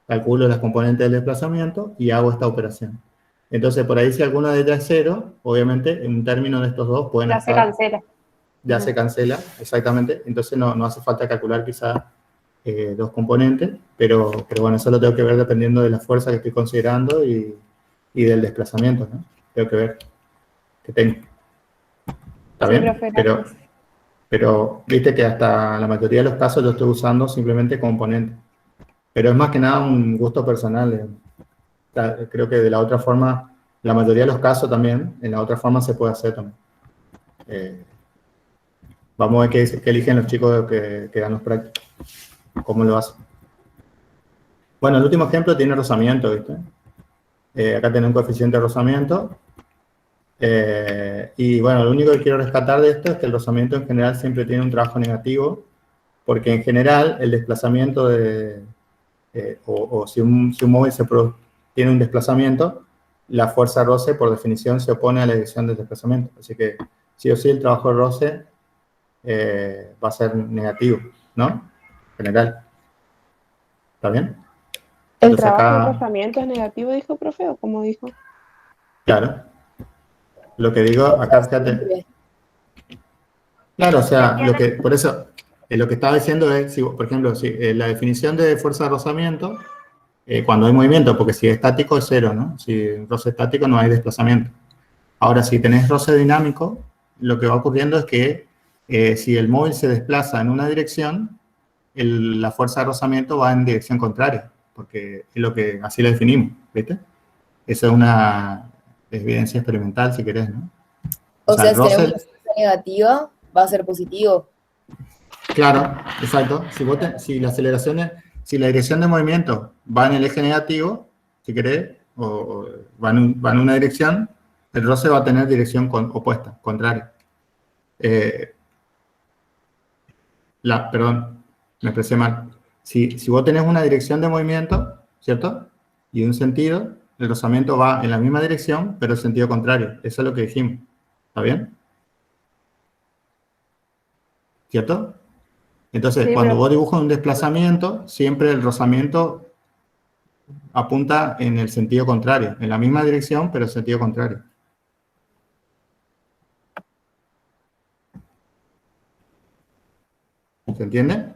calculo las componentes del desplazamiento y hago esta operación. Entonces, por ahí si alguna de ellas es 0, obviamente, en un término de estos dos pueden Ya se estar, cancela. ya Ujú. se cancela, exactamente. Entonces, no hace falta calcular quizás dos componentes, pero bueno, eso lo tengo que ver dependiendo de la fuerza que estoy considerando y del desplazamiento, ¿no? Tengo que ver que tengo. ¿Está Sí, bien? profe, gracias. Pero viste que hasta la mayoría de los casos yo estoy usando simplemente componentes. Pero es más que nada un gusto personal. Creo que de la otra forma, la mayoría de los casos también, en la otra forma se puede hacer también. Vamos a ver qué eligen los chicos que dan los prácticos, cómo lo hacen. Bueno, el último ejemplo tiene rozamiento, ¿viste? Acá tiene un coeficiente de rozamiento. Y bueno, lo único que quiero rescatar de esto es que el rozamiento en general siempre tiene un trabajo negativo, porque en general el desplazamiento o si un móvil tiene un desplazamiento, la fuerza roce por definición se opone a la dirección del desplazamiento. Así que sí o sí el trabajo de roce va a ser negativo, ¿no? En general. ¿Está bien? ¿El Entonces trabajo de acá, rozamiento es negativo, dijo profe, o cómo dijo? claro, lo que digo, O acá sea, fíjate. siempre. Claro, o ¿Se sea, entiende? por eso, lo que estaba diciendo es, si, por ejemplo, si, la definición de fuerza de rozamiento, cuando hay movimiento, porque si es estático es cero, ¿no? Si roce estático no hay desplazamiento. Ahora, si tenés roce dinámico, lo que va ocurriendo es que si el móvil se desplaza en una dirección, la fuerza de rozamiento va en dirección contraria, porque es lo que así la definimos, ¿viste? Eso es una evidencia experimental, si querés, ¿no? O O sea, el sea, si tenemos una roce, fuerza negativa, va a ser positivo. claro, exacto. Si la aceleración si la dirección de movimiento va en el eje negativo, si querés, o va en una dirección, el roce va a tener dirección opuesta, contraria. Perdón, me expresé mal. Si vos tenés una dirección de movimiento, ¿cierto? Y un sentido, el rozamiento va en la misma dirección, pero en sentido contrario. Eso es lo que dijimos. ¿Está bien? ¿Cierto? Entonces, Sí, cuando profe. vos dibujas un desplazamiento, siempre el rozamiento apunta en el sentido contrario, en la misma dirección, pero en sentido contrario. ¿Se entiende?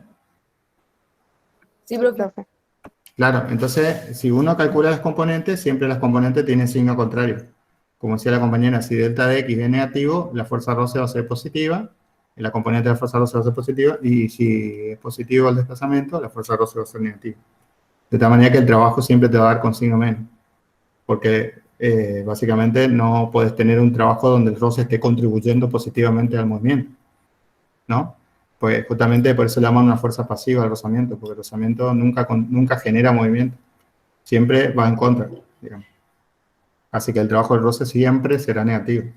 Sí, Sí, profe. profe. Claro, entonces, si uno calcula las componentes, siempre las componentes tienen signo contrario. Como decía la compañera, si delta de x es negativo, la fuerza roce va a ser positiva, y la componente de la fuerza roce va a ser positiva, y si es positivo el desplazamiento, la fuerza roce va a ser negativa. De tal manera que el trabajo siempre te va a dar con signo menos, porque básicamente no puedes tener un trabajo donde el roce esté contribuyendo positivamente al movimiento, ¿no? Pues justamente por eso le llaman una fuerza pasiva al rozamiento, porque el rozamiento nunca genera movimiento, siempre va en contra, digamos. Así que el trabajo del roce siempre será negativo.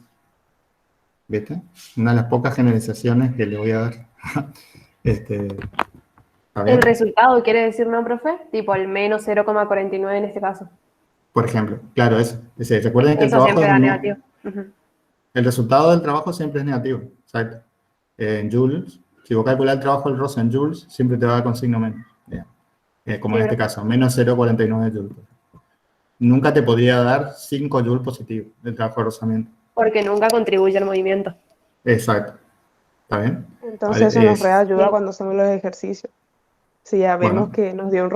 ¿Viste? Una de las pocas generalizaciones que le voy a dar. ¿Está El bien? resultado quiere decir, ¿no, profe? Tipo el menos 0,49 en este caso. Por ejemplo, claro, eso. Recuerden que el Eso trabajo siempre es da negativo. Ujú. el resultado del trabajo siempre es negativo. Exacto. En joules, si vos calculás el trabajo del roce en joules, siempre te va a dar con signo menos. Bien. Como Sí, en este profe. caso, menos 0,49 joules. Nunca te podría dar 5 joules positivos del trabajo de rozamiento. Porque nunca contribuye al movimiento. Exacto. ¿Está bien? Entonces eso Vale, nos reayuda Sí. cuando hacemos los ejercicios. Si ya vemos bueno, que nos dio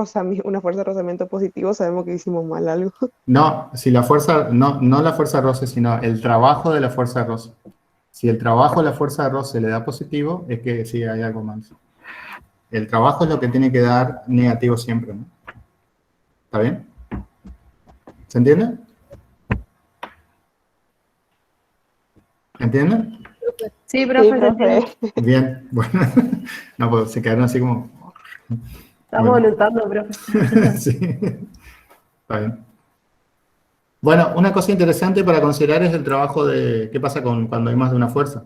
una fuerza de rozamiento positivo, sabemos que hicimos mal algo. no, si la fuerza, no la fuerza de roce, sino el trabajo de la fuerza de roce. Si el trabajo de la fuerza de roce le da positivo, es que sí hay algo más. El trabajo es lo que tiene que dar negativo siempre, ¿no? ¿Está bien? ¿Se entiende? ¿Entienden? Sí, Sí, profe, se profe. entiende. Bien, bueno. No, pues se quedaron así como... Estamos Bueno, anotando, profe. sí. Está bien. Bueno, una cosa interesante para considerar es el trabajo de... ¿Qué pasa cuando hay más de una fuerza?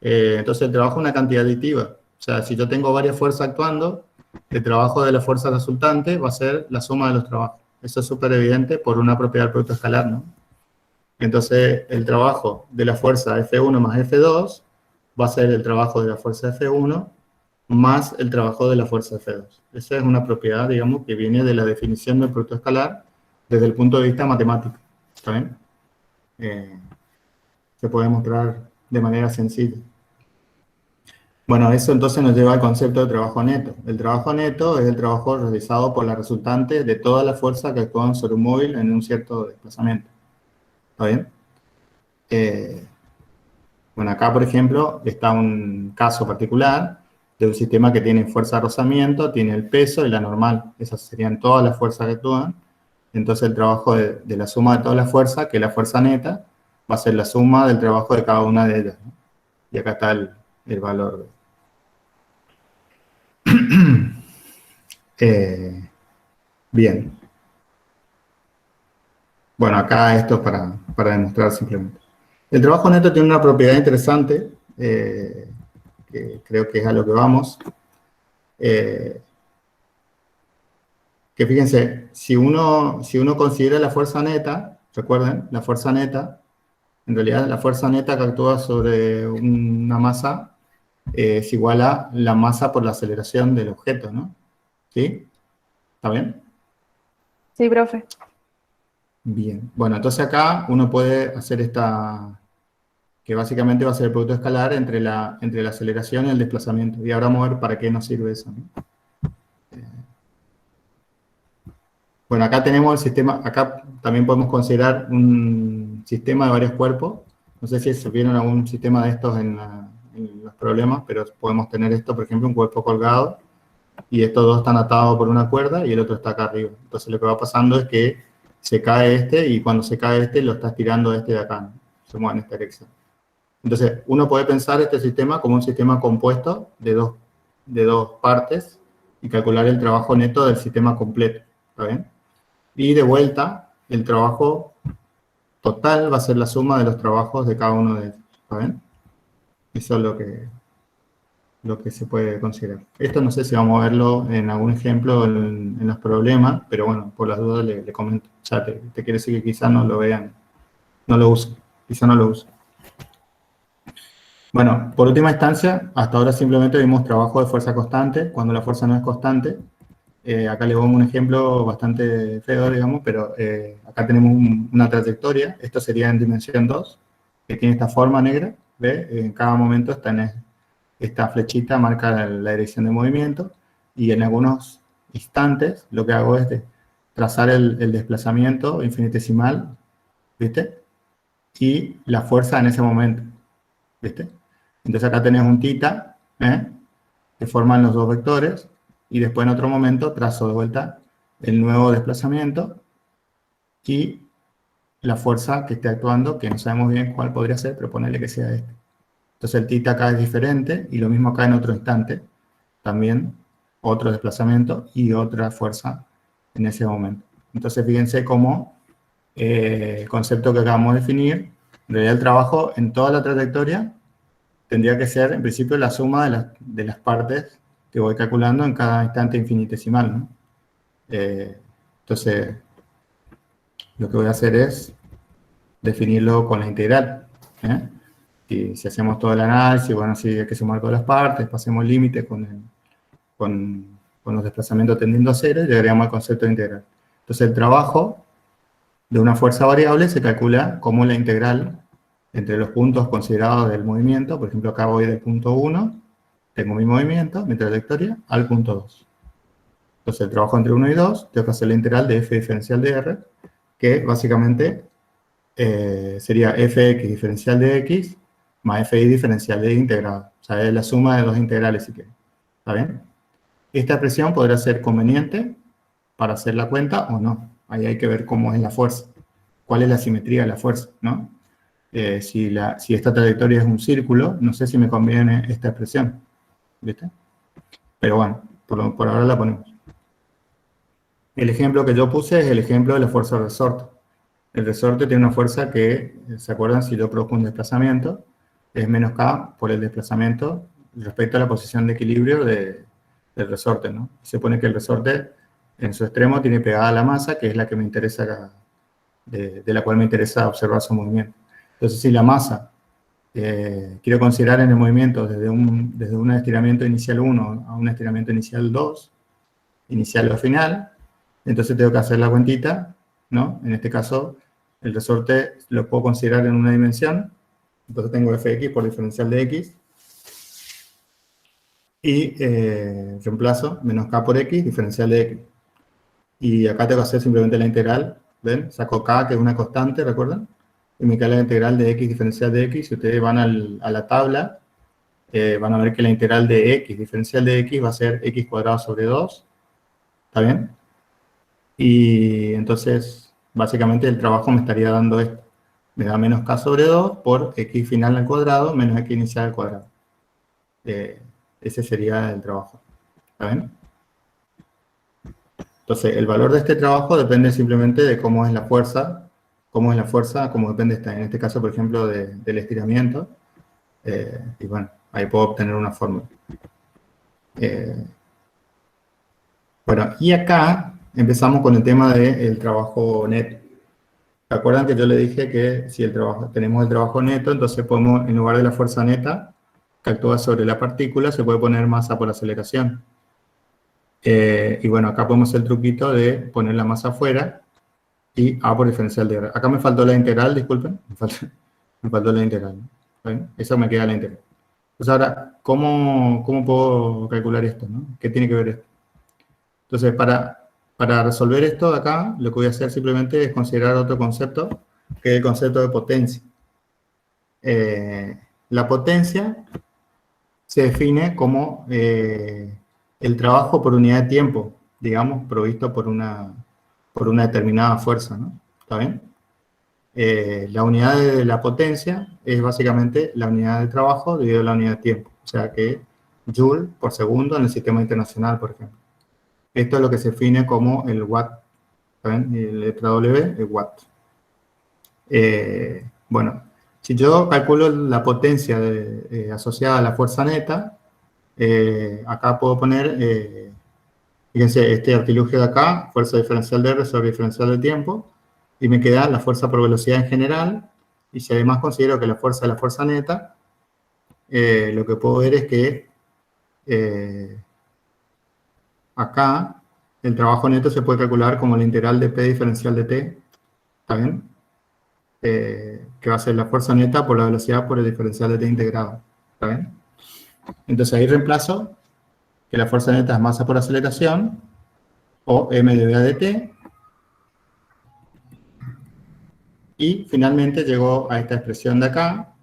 Entonces el trabajo es una cantidad aditiva. O sea, si yo tengo varias fuerzas actuando, el trabajo de la fuerza resultante va a ser la suma de los trabajos. Eso es súper evidente por una propiedad del producto escalar, ¿no? Entonces, el trabajo de la fuerza F1 más F2 va a ser el trabajo de la fuerza F1 más el trabajo de la fuerza F2. Esa es una propiedad, digamos, que viene de la definición del producto escalar desde el punto de vista matemático. ¿Está bien? Se puede mostrar de manera sencilla. Bueno, eso entonces nos lleva al concepto de trabajo neto. El trabajo neto es el trabajo realizado por la resultante de toda la fuerza que actúan sobre un móvil en un cierto desplazamiento. ¿Está bien? Bueno, acá, por ejemplo, está un caso particular de un sistema que tiene fuerza de rozamiento, tiene el peso y la normal. Esas serían todas las fuerzas que actúan. Entonces, el trabajo de la suma de todas las fuerzas, que es la fuerza neta, va a ser la suma del trabajo de cada una de ellas, ¿no? Y acá está el valor. Bien. Bueno, acá esto es para demostrar simplemente. El trabajo neto tiene una propiedad interesante, que creo que es a lo que vamos. Que fíjense, si uno considera la fuerza neta, recuerden, la fuerza neta, en realidad la fuerza neta que actúa sobre una masa es igual a la masa por la aceleración del objeto, ¿no? ¿Sí? ¿Está bien? Sí, profe. Bien. Bueno, entonces acá uno puede hacer que básicamente va a ser el producto escalar entre la aceleración y el desplazamiento. Y ahora vamos a ver para qué nos sirve eso, ¿no? Bueno, acá tenemos el sistema, acá también podemos considerar un sistema de varios cuerpos. No sé si se vieron algún sistema de estos en los problemas, pero podemos tener esto, por ejemplo, un cuerpo colgado, y estos dos están atados por una cuerda y el otro está acá arriba. Entonces lo que va pasando es que se cae este, y cuando se cae este lo está estirando este de acá, ¿no? Se mueve en esta dirección. Entonces uno puede pensar este sistema como un sistema compuesto de dos partes y calcular el trabajo neto del sistema completo, ¿está bien? Y de vuelta, el trabajo total va a ser la suma de los trabajos de cada uno de ellos, ¿está bien? Eso es lo que se puede considerar. Esto no sé si vamos a verlo en algún ejemplo en los problemas, pero bueno, por las dudas le comento. O sea, te quiere decir que quizás no lo vean, no lo usen, quizás no lo usen. Bueno, por última instancia, hasta ahora simplemente vimos trabajo de fuerza constante, cuando la fuerza no es constante. Acá le pongo un ejemplo bastante feo, digamos, pero acá tenemos una trayectoria. Esto sería en dimensión 2, que tiene esta forma negra, ¿ve? En cada momento está en esta flechita marca la dirección de movimiento, y en algunos instantes lo que hago es trazar el desplazamiento infinitesimal, ¿viste? Y la fuerza en ese momento, ¿viste? Entonces acá tenés un θ, que forman los dos vectores, y después en otro momento trazo de vuelta el nuevo desplazamiento y la fuerza que esté actuando, que no sabemos bien cuál podría ser, pero ponerle que sea este. Entonces el θ acá es diferente, y lo mismo acá en otro instante, también otro desplazamiento y otra fuerza en ese momento. Entonces fíjense cómo el concepto que acabamos de definir, en realidad el trabajo en toda la trayectoria tendría que ser en principio la suma de las partes que voy calculando en cada instante infinitesimal, ¿no? Entonces, lo que voy a hacer es definirlo con la integral, ¿eh? Y si hacemos todo el análisis, bueno, si hay que sumar todas las partes, pasemos el límite con los desplazamientos tendiendo a cero, y llegaríamos al concepto de integral. Entonces, el trabajo de una fuerza variable se calcula como la integral entre los puntos considerados del movimiento. Por ejemplo, acá voy del punto 1, tengo mi movimiento, mi trayectoria, al punto 2. Entonces, el trabajo entre 1 y 2, tengo que hacer la integral de f diferencial de r, que básicamente sería fx diferencial de x más fi diferencial de y integrado. O sea, es la suma de dos integrales, si quieren. ¿Está bien? Esta expresión podrá ser conveniente para hacer la cuenta o no. Ahí hay que ver cómo es la fuerza. Cuál es la simetría de la fuerza, ¿no? Si esta trayectoria es un círculo, no sé si me conviene esta expresión, ¿viste? Pero bueno, por ahora la ponemos. El ejemplo que yo puse es el ejemplo de la fuerza de resorte. El resorte tiene una fuerza que, ¿se acuerdan? Si yo produzco un desplazamiento, es menos k por el desplazamiento respecto a la posición de equilibrio del resorte, ¿no? Se supone que el resorte en su extremo tiene pegada la masa, que es la que me interesa, de la cual me interesa observar su movimiento. Entonces, si la masa quiero considerar en el movimiento desde un estiramiento inicial 1 a un estiramiento inicial 2, inicial o final, entonces tengo que hacer la cuentita, ¿no? En este caso, el resorte lo puedo considerar en una dimensión, entonces tengo fx por diferencial de x, y reemplazo menos k por x, diferencial de x. Y acá tengo que hacer simplemente la integral, ¿ven? Saco k, que es una constante, ¿recuerdan? Y me queda la integral de x diferencial de x. Si ustedes van a la tabla, van a ver que la integral de x diferencial de x va a ser x cuadrado sobre 2, ¿está bien? Y entonces, básicamente el trabajo me estaría dando esto. Me da menos k sobre 2 por x final al cuadrado menos x inicial al cuadrado. Ese sería el trabajo, ¿está bien? Entonces, el valor de este trabajo depende simplemente de cómo es la fuerza, como depende, en este caso, por ejemplo, del estiramiento. Y bueno, ahí puedo obtener una fórmula. Bueno, y acá empezamos con el tema del trabajo neto. ¿Se acuerdan que yo le dije que si tenemos el trabajo neto, entonces podemos, en lugar de la fuerza neta que actúa sobre la partícula, se puede poner masa por aceleración? Y bueno, acá podemos hacer el truquito de poner la masa afuera y A por diferencial de R. Acá me faltó la integral, disculpen. Me faltó la integral, ¿no? ¿Ven? Eso me queda la integral. Entonces ahora, ¿cómo puedo calcular esto, ¿no? ¿Qué tiene que ver esto? Entonces, para resolver esto de acá, lo que voy a hacer simplemente es considerar otro concepto, que es el concepto de potencia. La potencia se define como el trabajo por unidad de tiempo, digamos, provisto por una determinada fuerza, ¿no? ¿Está bien? La unidad de la potencia es básicamente la unidad de trabajo dividido la unidad de tiempo. O sea que Joule por segundo en el sistema internacional, por ejemplo. Esto es lo que se define como el watt. ¿Está bien? Y la letra W es watt. Bueno, si yo calculo la potencia asociada a la fuerza neta, acá puedo poner, fíjense, este artilugio de acá, fuerza diferencial de R sobre diferencial de tiempo, y me queda la fuerza por velocidad en general, y si además considero que la fuerza es la fuerza neta, lo que puedo ver es que acá el trabajo neto se puede calcular como la integral de P diferencial de T, ¿está bien? Que va a ser la fuerza neta por la velocidad por el diferencial de T integrado, ¿está bien? Entonces ahí reemplazo que la fuerza neta es masa por aceleración, o m de v de t, y finalmente llegó a esta expresión de acá,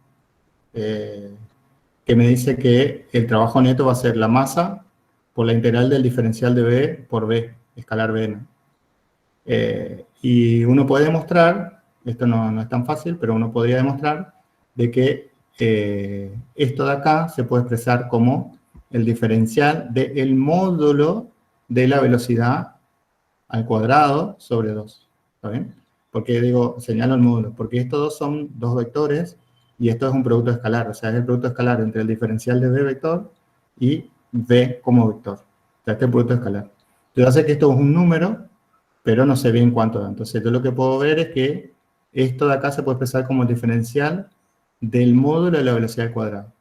que me dice que el trabajo neto va a ser la masa por la integral del diferencial de v por v, escalar v, ¿no? Y uno puede demostrar, esto no es tan fácil, pero uno podría demostrar de que esto de acá se puede expresar como el diferencial del módulo de la velocidad al cuadrado sobre 2, ¿está bien? Porque digo, señalo el módulo, porque estos dos son dos vectores y esto es un producto escalar, o sea, es el producto escalar entre el diferencial de v vector y v como vector. O sea, este producto escalar. Yo sé que esto es un número, pero no sé bien cuánto da. Entonces, yo lo que puedo ver es que esto de acá se puede expresar como el diferencial del módulo de la velocidad al cuadrado.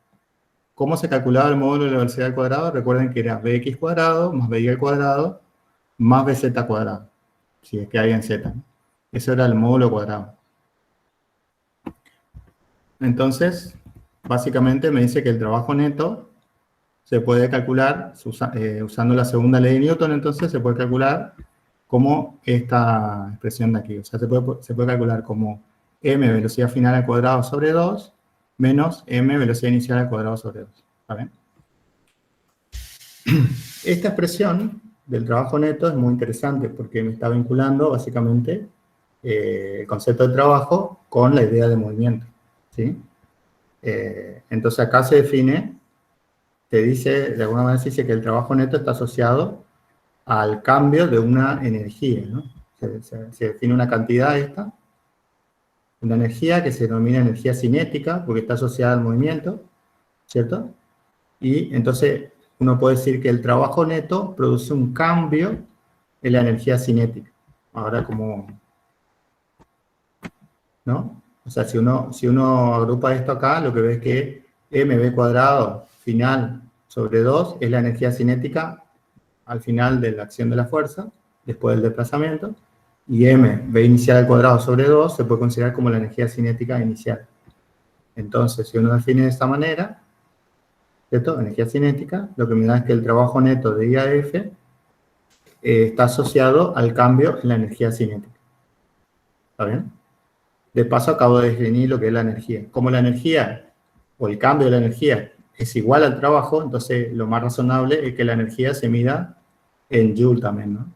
¿Cómo se calculaba el módulo de la velocidad al cuadrado? Recuerden que era bx cuadrado más by al cuadrado más bz cuadrado, si es que hay en z, ¿no? Eso era el módulo cuadrado. Entonces, básicamente me dice que el trabajo neto se puede calcular, usando la segunda ley de Newton, entonces se puede calcular como esta expresión de aquí. O sea, se puede calcular como m velocidad final al cuadrado sobre 2 menos m velocidad inicial al cuadrado sobre 2. ¿Está bien? Esta expresión del trabajo neto es muy interesante porque me está vinculando básicamente el concepto de trabajo con la idea de movimiento, ¿sí? Entonces acá se define, te dice, de alguna manera se dice que el trabajo neto está asociado al cambio de una energía, ¿no? Se define una cantidad esta, una energía que se denomina energía cinética porque está asociada al movimiento, ¿cierto? Y entonces uno puede decir que el trabajo neto produce un cambio en la energía cinética. Ahora como, ¿no? O sea, si uno agrupa esto acá, lo que ve es que mv cuadrado final sobre 2 es la energía cinética al final de la acción de la fuerza, después del desplazamiento, y v inicial al cuadrado sobre 2 se puede considerar como la energía cinética inicial. Entonces, si uno define de esta manera, ¿cierto? Energía cinética, lo que me da es que el trabajo neto de IAF está asociado al cambio en la energía cinética. ¿Está bien? De paso, acabo de definir lo que es la energía. Como la energía, o el cambio de la energía, es igual al trabajo, entonces lo más razonable es que la energía se mida en Joule también, ¿no?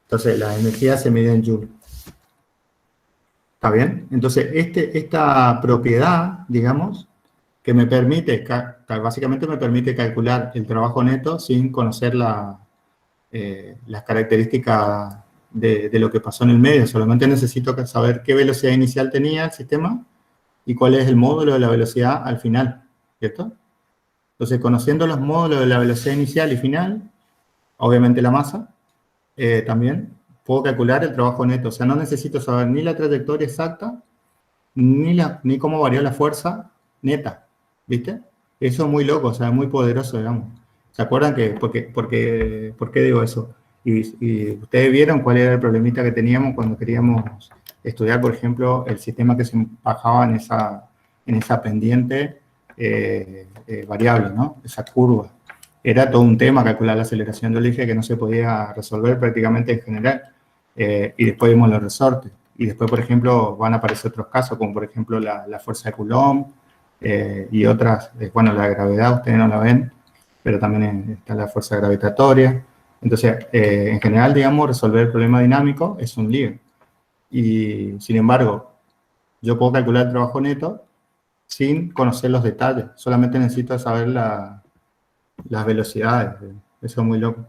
Entonces, la energía se mide en Joule. ¿Está bien? Entonces, esta propiedad, digamos, que me permite, básicamente me permite calcular el trabajo neto sin conocer las características de lo que pasó en el medio. Solamente necesito saber qué velocidad inicial tenía el sistema y cuál es el módulo de la velocidad al final, ¿cierto? Entonces, conociendo los módulos de la velocidad inicial y final, obviamente la masa, también puedo calcular el trabajo neto. O sea, no necesito saber ni la trayectoria exacta, ni cómo varió la fuerza neta, ¿viste? Eso es muy loco, o sea, es muy poderoso, digamos. ¿Se acuerdan por qué digo eso? Y ustedes vieron cuál era el problemita que teníamos cuando queríamos estudiar, por ejemplo, el sistema que se bajaba en esa pendiente variable, ¿no? Esa curva. Era todo un tema calcular la aceleración. Yo le dije que no se podía resolver prácticamente en general. Y después vimos los resortes. Y después, por ejemplo, van a aparecer otros casos, como por ejemplo la fuerza de Coulomb y otras. Bueno, la gravedad ustedes no la ven, pero también está la fuerza gravitatoria. Entonces, en general, digamos, resolver el problema dinámico es un lío. Y, sin embargo, yo puedo calcular el trabajo neto sin conocer los detalles. Solamente necesito saber las velocidades. Eso es muy loco.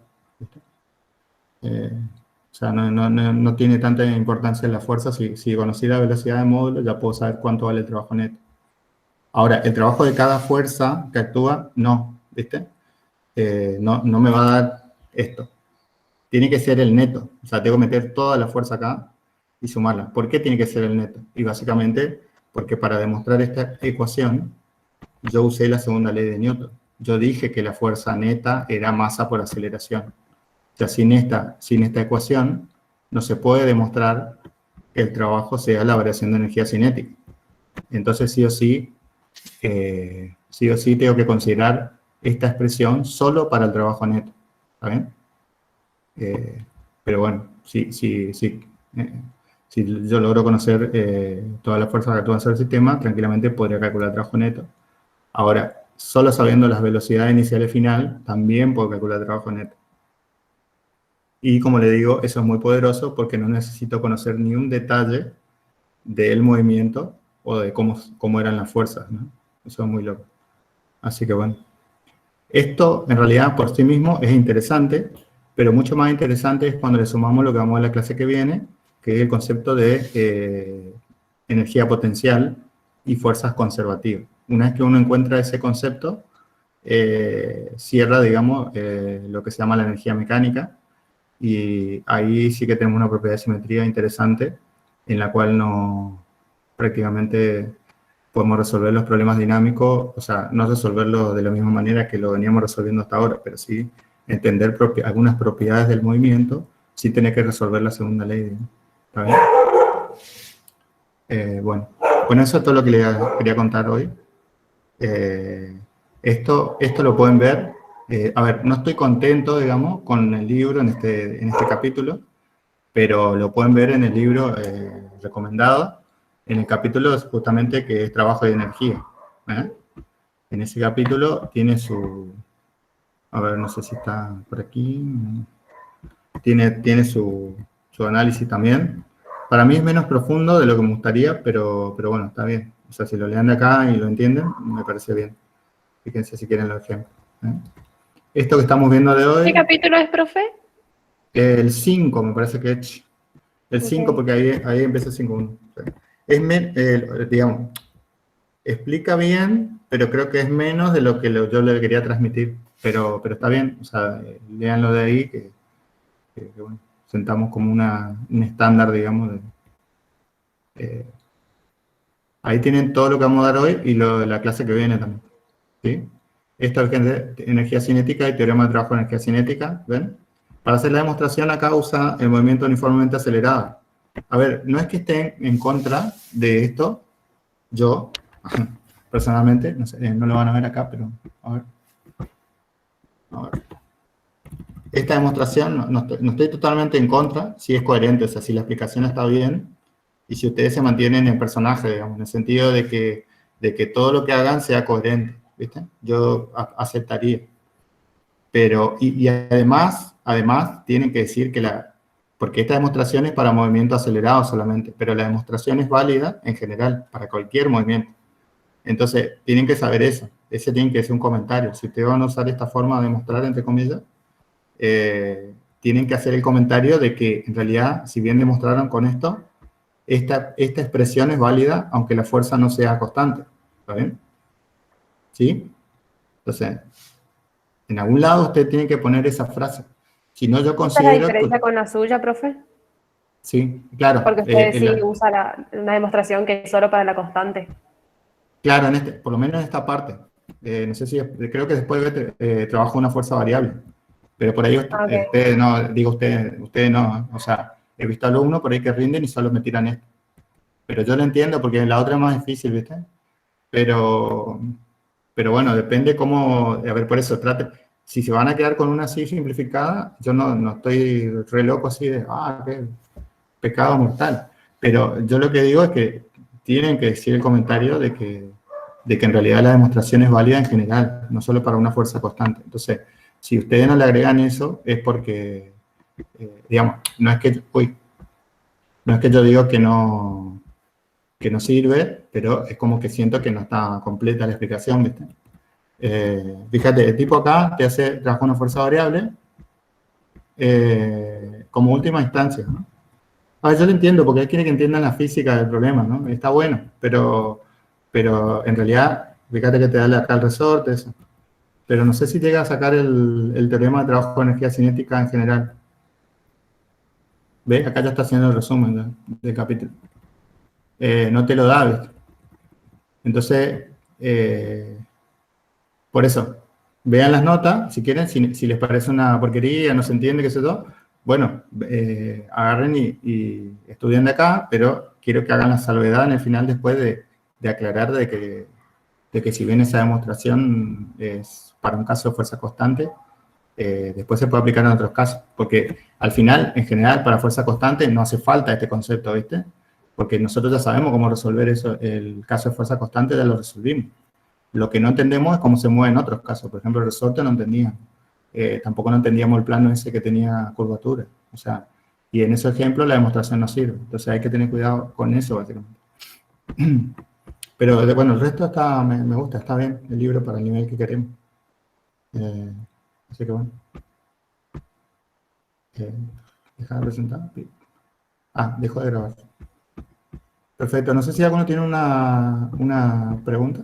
O sea, no tiene tanta importancia la fuerza. Si conocí la velocidad de módulo, ya puedo saber cuánto vale el trabajo neto. Ahora, el trabajo de cada fuerza que actúa, no, ¿viste? No me va a dar esto. Tiene que ser el neto. O sea, tengo que meter toda la fuerza acá y sumarla. ¿Por qué tiene que ser el neto? Y básicamente, porque para demostrar esta ecuación, yo usé la segunda ley de Newton. Yo dije que la fuerza neta era masa por aceleración. O sea, sin esta ecuación, no se puede demostrar que el trabajo sea la variación de energía cinética. Entonces, sí o sí tengo que considerar esta expresión solo para el trabajo neto. ¿Está bien? Pero bueno, si yo logro conocer todas las fuerzas que actúan sobre el sistema, tranquilamente podría calcular el trabajo neto. Ahora, solo sabiendo las velocidades iniciales y final, también puedo calcular el trabajo neto. Y como le digo, eso es muy poderoso porque no necesito conocer ni un detalle del movimiento o de cómo eran las fuerzas, ¿no? Eso es muy loco. Así que bueno. Esto, en realidad, por sí mismo es interesante, pero mucho más interesante es cuando le sumamos lo que vamos a ver en la clase que viene, que es el concepto de energía potencial y fuerzas conservativas. Una vez que uno encuentra ese concepto, cierra, digamos, lo que se llama la energía mecánica, y ahí sí que tenemos una propiedad de simetría interesante, en la cual prácticamente podemos resolver los problemas dinámicos, o sea, no resolverlos de la misma manera que lo veníamos resolviendo hasta ahora, pero sí entender algunas propiedades del movimiento, sin tener que resolver la segunda ley. ¿Está bien? Bueno, eso es todo lo que les quería contar hoy. Esto lo pueden ver. A ver, no estoy contento, digamos, con el libro en este capítulo, pero lo pueden ver en el libro recomendado, en el capítulo justamente que es trabajo de energía. En ese capítulo tiene a ver, no sé si está por aquí, tiene su análisis también. Para mí es menos profundo de lo que me gustaría, pero bueno, está bien. O sea, si lo leen de acá y lo entienden, me parece bien. Fíjense si quieren los ejemplos. Esto que estamos viendo de hoy... ¿Qué capítulo es, profe? El 5, me parece que es. El 5, porque ahí empieza el 5.1. Digamos, explica bien, pero creo que es menos de lo que yo le quería transmitir. Pero está bien, o sea, léanlo de ahí, que bueno, sentamos como un estándar, digamos. Ahí tienen todo lo que vamos a dar hoy y la clase que viene también. ¿Sí? Esto es energía cinética y teorema de trabajo de energía cinética, ¿ven? Para hacer la demostración acá usa el movimiento uniformemente acelerado. A ver, no es que esté en contra de esto, yo, personalmente, no sé, no lo van a ver acá, pero a ver. Esta demostración no estoy totalmente en contra, si es coherente, o sea, si la explicación está bien, y si ustedes se mantienen en personaje, digamos, en el sentido de que todo lo que hagan sea coherente, ¿viste? Yo aceptaría. Pero, y además tienen que decir que porque esta demostración es para movimiento acelerado solamente, pero la demostración es válida en general, para cualquier movimiento. Entonces, tienen que saber eso. Ese tiene que ser un comentario. Si ustedes van a usar esta forma de demostrar, entre comillas, tienen tienen que hacer el comentario de que en realidad, si bien demostraron con esto, esta expresión es válida aunque la fuerza no sea constante. ¿Está bien? ¿Sí? Entonces, en algún lado usted tiene que poner esa frase. Si no, yo ¿Esa es la considero diferencia que... con la suya, profe? Sí, claro. Porque usted sí usa una demostración que es solo para la constante. Claro, por lo menos en esta parte. No sé si, creo que después trabajo una fuerza variable. Pero por ahí Ah, ok. ustedes no, digo ustedes no, o sea, he visto alumnos por ahí que rinden y solo me tiran esto. Pero yo lo entiendo porque la otra es más difícil, ¿viste? Pero bueno, depende cómo, a ver, por eso, si se van a quedar con una así simplificada, yo no estoy re loco así de, qué pecado mortal. Pero yo lo que digo es que tienen que decir el comentario de que en realidad la demostración es válida en general, no solo para una fuerza constante. Entonces, si ustedes no le agregan eso, es porque, digamos, no es que yo digo que no sirve, pero es como que siento que no está completa la explicación, ¿viste? Fíjate, el tipo acá trabaja una fuerza variable como última instancia, ¿no? Yo lo entiendo, porque él quiere que entiendan la física del problema, ¿no? Está bueno, pero en realidad, fíjate que te da acá el resorte, eso. Pero no sé si llega a sacar el teorema de trabajo con energía cinética en general. ¿Ves? Acá ya está haciendo el resumen del capítulo. No te lo da, ¿viste? Entonces, por eso, vean las notas, si quieren, si les parece una porquería, no se entiende, qué sé yo, bueno, agarren y estudien de acá, pero quiero que hagan la salvedad en el final después de aclarar de que si bien esa demostración es para un caso de fuerza constante, después se puede aplicar en otros casos, porque al final, en general, para fuerza constante no hace falta este concepto, ¿viste? Porque nosotros ya sabemos cómo resolver eso, el caso de fuerza constante ya lo resolvimos. Lo que no entendemos es cómo se mueve en otros casos. Por ejemplo, el resorte no entendía. Tampoco no entendíamos el plano ese que tenía curvatura. O sea, y en ese ejemplo la demostración no sirve. Entonces hay que tener cuidado con eso, básicamente. Pero bueno, el resto me gusta, está bien el libro para el nivel que queremos. Así que bueno. Deja de presentar. Dejo de grabar. Perfecto. No sé si alguno tiene una pregunta.